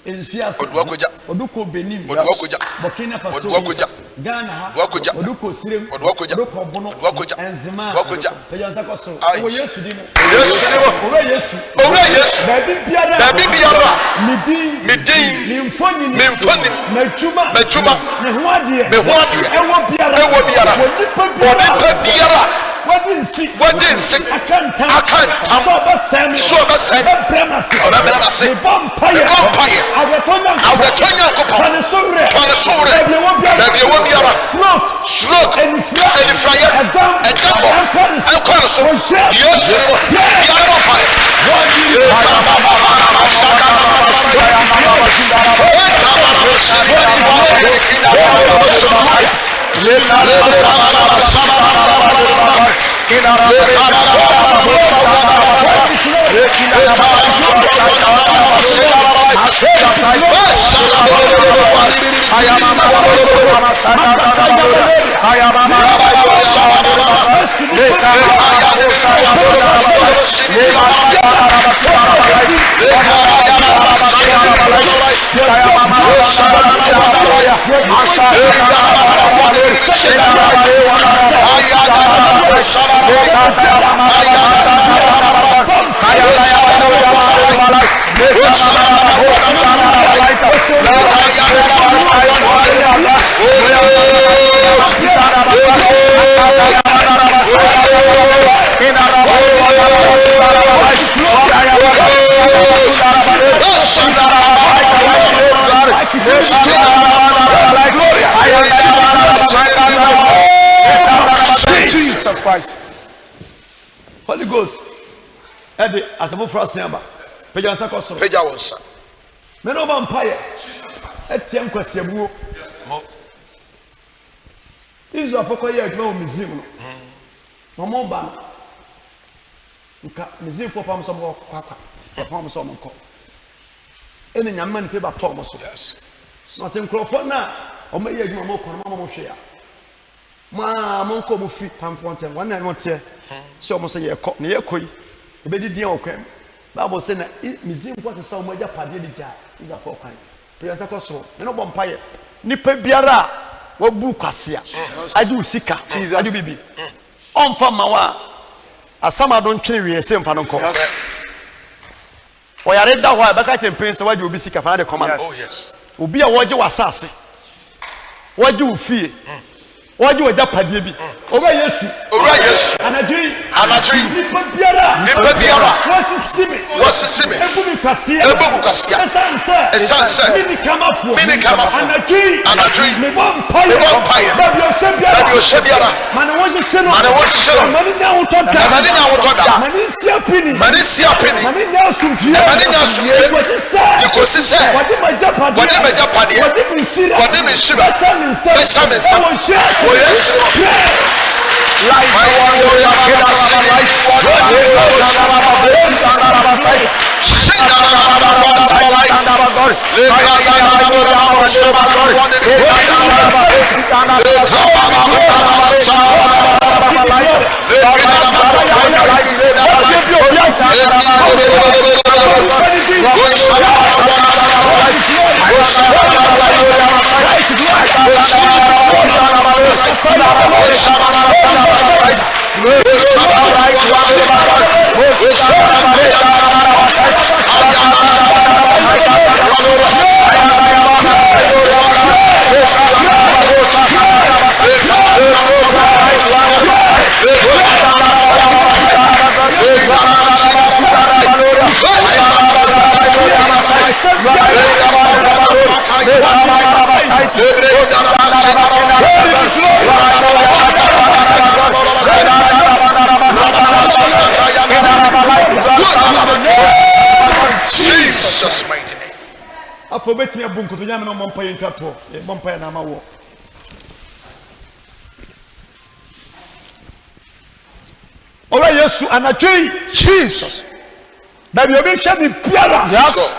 In Sias. What wakoja? Oduko Benin. What wakoja? Burkina Faso. What wakoja? Ghana. Wakoja. Oduko Sirem. What wakoja? Oduko Bono. Wakoja. Enzima. Wakoja. Pejansa Koso. Oh Yesu dimo. Yesu dimo. Ore Yesu. Ore Yesu. Baby biara. Baby biara. Midin. Midin. Nimfoni. Nimfoni. Mechuma. Mechuma. Nehuadie. Nehuadie. Ewo biara. Ewo biara. Onipa biara. What didn't see? I can't tell. So about Sammy. So about Sammy. Bremasi. Bremasi. The vampire. I will turn you up. Panisore. Baby, what be our stroke and fire. A double. I'm calling so. Yes, you are a Jesus Christ. Holy Ghost. Eddie, as a move for us, Peja Sakoso. Peja was. Men of Empire. Etienne question. Israel for Koya Museum. Mamma Ban. Museum for Palm some Quaka. Palm some call. Any young man favor Thomas. Yes. Nothing Crawford now. Or may you more Mamma share. Ma monko mu fi pamponten wan na no te so mo say ye ko ne ye koi e be didi okwem Bible say na mizim for se sa mo aja pade di ja is for kwan prayer sa ko so me no bom paye nipa biara wabu kwase a ade usika ade bibi onfa mawa asama don twere wie se mfa no ko o yare da ho a beka tempen se waje obi sika fa na de command. Oh yes. Obi a woje wasase waje ufie waje waja padie bi Owura Yesu. Owura Yesu. Anadwi. Anadwi. Nipa biara. Nipa biara. Wasisimi. Wasisimi. Ebubu kasia. Ebubu kasia. Esanse. Mini kamafo. Mini kamafo. Anadwi. Anadwi. Mebo mpaye. Mebo mpaye. Babi osebiara. Babi osebiara. Mane wonse seno. Mane wonse seno. Mane nya utoda. Mane nya utoda. Mane siapini. Mane siapini. Mane nya asumdie. Mane nya asumdie. Ikosi se. Wadi majapade. Wadi majapade. Wadi mishira. Wadi mishira. Besaminsa. Besaminsa. Oh yes. Life. My warrior. Jesus mighty name. Afọ betimi abunko to nyame no mompa yentato. E mompa na ma wo. Owura Yesu anadwi. Jesus. Baby obi hwe me biara. Yes.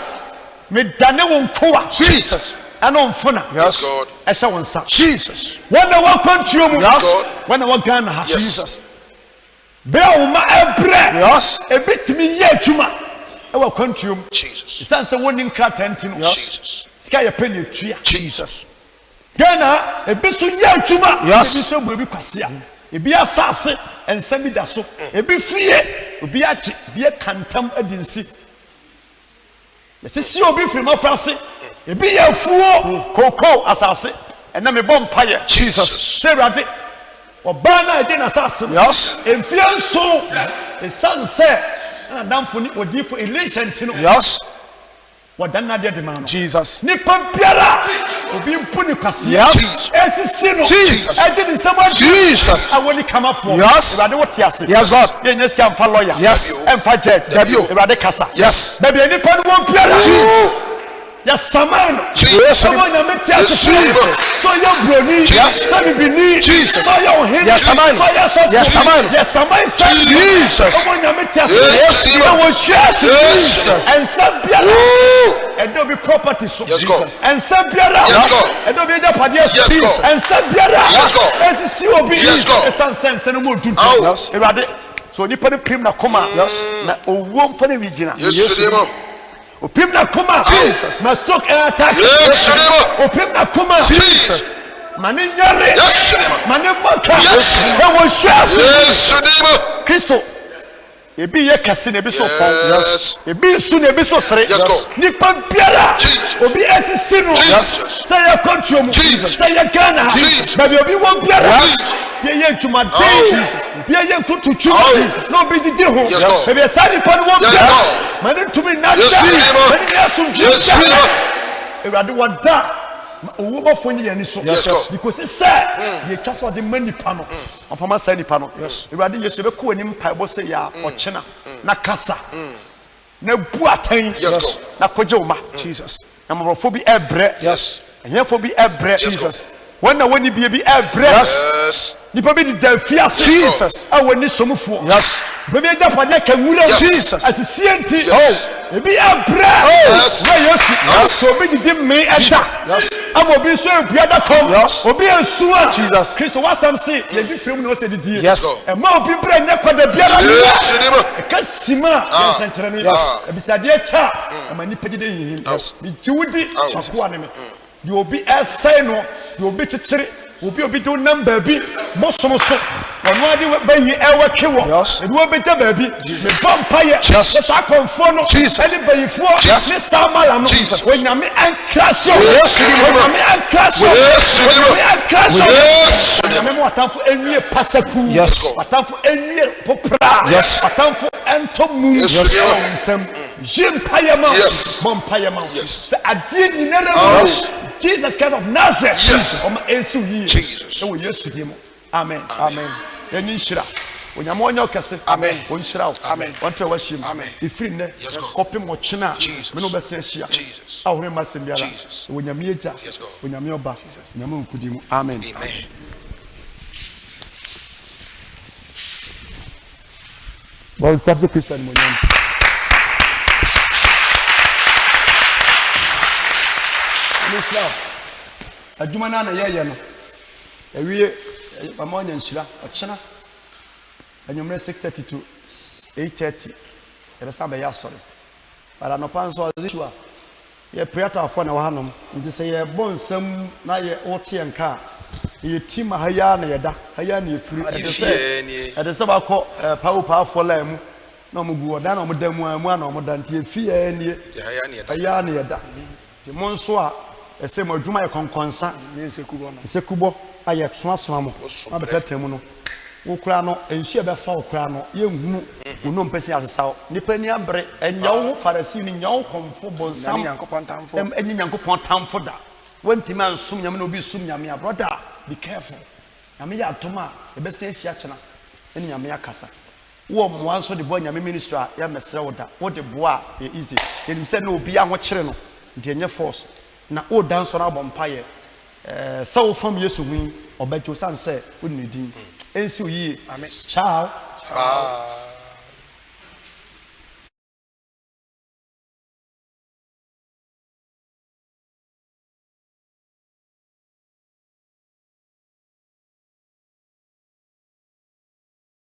Me dane won koa. Jesus. Ana onfona. Yes. God. Ehye won sa. Jesus. Wona wa kwantuo mu. Yes. Wona wa Ghana ha. Jesus. Bra wo ma ebre. Yes. Ebitimi ye adwuma. E wa kwantuo mu. Jesus. Sanse woni nkra tantino. Jesus. Sika ye peni tua. Jesus. Ghana ebiso ye adwuma. Yes. Ebiso bu ebi kwase a. Ebi asase ensam bi da so. Ebi fie. Obi achi. Bi kantam adinsi. Yesisi obi firi mafase. Ebi ye fuo koko asase. Ena me bom paye. Jesus. Serade. Oba na ede na asase. Yes. Emfie nso. Esanse. Na damfo ni odifo elation tino. Yes. Wadanna de man. Jesus. Nipa biara. Obi mpu ni kwase. Yes. Esisi no. Jesus. Ede ni sama. Jesus. Awoni kama fo. Yes. Erade wo tiase. Yes, God. Ye nyeska mfa lawyer. Yes. Emfa judge. Dabio. Erade kasa. Yes. Baby nipa no mo biara. Jesus. Ya samano. Jesus. Someone ya metia to Jesus. So ya broni. Yes. So bibini. Jesus. So ya ohini. Yes, samano. So ya so. Yes, samano. Yes, samano. Jesus. Someone ya metia to Yes. Ya wo share to Jesus. And some biara. Oh. And there be property so. Yes, Jesus. And some biara. Yes, God. And there be the padia so. Yes, God. And some biara. Yes, God. As see obi. Yes, God. Some sense no more do. Yes. Erade. So nipa ne prim na koma. Yes. Na owo mfa ne vigina. Yes, name. Opim na kuma. Jesus. Ma stroke air attack. Yes, name. Opim na kuma. Jesus. Mane nyare. Yes, name. Mane maka. Yes. E wo hwase. Yes, name. Kristo. Ebi ye kase na ebi so fon. Yes. Ebi su na ebi so sere. Yes, God. Nipa biara. Jesus. Obi esisi no. Jesus. Say ya country mu. Jesus. Say ya Ghana. Jesus. Baby obi won biara. Yes. Ye ye ntuma Oh, dey. Jesus. Ye ye nkututu. Oh, Jesus. No bi didi ho. Yes, God. Baby sani pa no won Yes, biara. God. Mane tumi na Yes, da. Jesus. Mane ya sum Yes, Jesus. Ewurade wada owo bɔfo nyi yɛn so. Yes, God. Because sɛ yɛ twa so ɔde ma nipa no ɔfama saa nipa no Ewurade Yesu bɛkɔ wɔ nim mpaebɔ sɛ yɛ ɔkyena na kasa na bu atɛn Yes, God. na kɔgye wo ma Jesus. na mmorɔfo bi ɛbrɛ Yes. ɛhɛfo bi ɛbrɛ Jesus. wɔn na wɔn ni bie bi ɛbrɛ Yes. nipa bi da fiase Jesus. a wɔn ni somufoɔ Yes. bɛbi agyapadeɛ ka nwura Yes. Jesus. asisie nti Yes. ebi ɛbrɛ Yes. na Yesu so obi didi mmiri ɛda Yes. ama obi nso ebua da kɔm Yes. obi esu a Jesus. Kristo wasam se yɛdi firim na ɔsɛ didi Yes. ɛma obi brɛ nyɛ kɔda biara Yes, name. ɛka sima yɛ nsɛnkyerɛnne Yes. abisadeɛ kyɛ a ɛma nipa didi yiyin Yes. megye wodi akoa ne me deɛ obi ɛsɛe no deɛ obi kyekyere obi do number bi bosom so ono ade bayi ewetwe wo edu obeja ba bi me vampire so akonfo no ade bayifo ne samala no onyame ankrasio onyame ankrasio onyame ankrasio onyame mo atamfo enwie pasaku atamfo enwie popra atamfo entomu nsem jimpayama bompayama se adie nyinara Jesus Christ of Nazareth om ensu yi e wo Yesu dimo amen amen eni shira onyamo onyo kase amen onshira wo amen wonto washim ifiri ne kopi mo china me no bese hia ahore masem biara onyame eja onyame oba onyame nkudimo amen bon sabbe Christian mo nyam Islam adwuma na yeye no ewie mama onya nhyira ochena anyumre 6:30 to 8:30 eresa be ya sori para no panso azishwa ye priata afo na wahanom ndi se ye bonsam na ye ote nka ye tima haya na yeda haya na efiri edese ba ko power afo la mu na mugu oda na omodamu amu na omodante efie nie haya na yeda de monso a ese mo adwuma ye konkonsa nsekubo aye tsoa soamo abetatem no wo kura no ensu e be fa wo kura no ye nhunu wono mpese asesaw nipa ni abre enyawo ho farasi ni nyawo konfo bonsam enyi nyankopon tamfo da wantima nsum nyame na obi sum nyame a brother be careful nyame ya atoma e be se ehia kyena eni nyame akasa wo mo anso de bo nyame ministry a ya mesere wo da wo de bo a e easy enim se na obi a ho kyere no de enye force na o danso na bompaye sawo fam Yesu hu obejo sanse onidin ensi yi amen ciao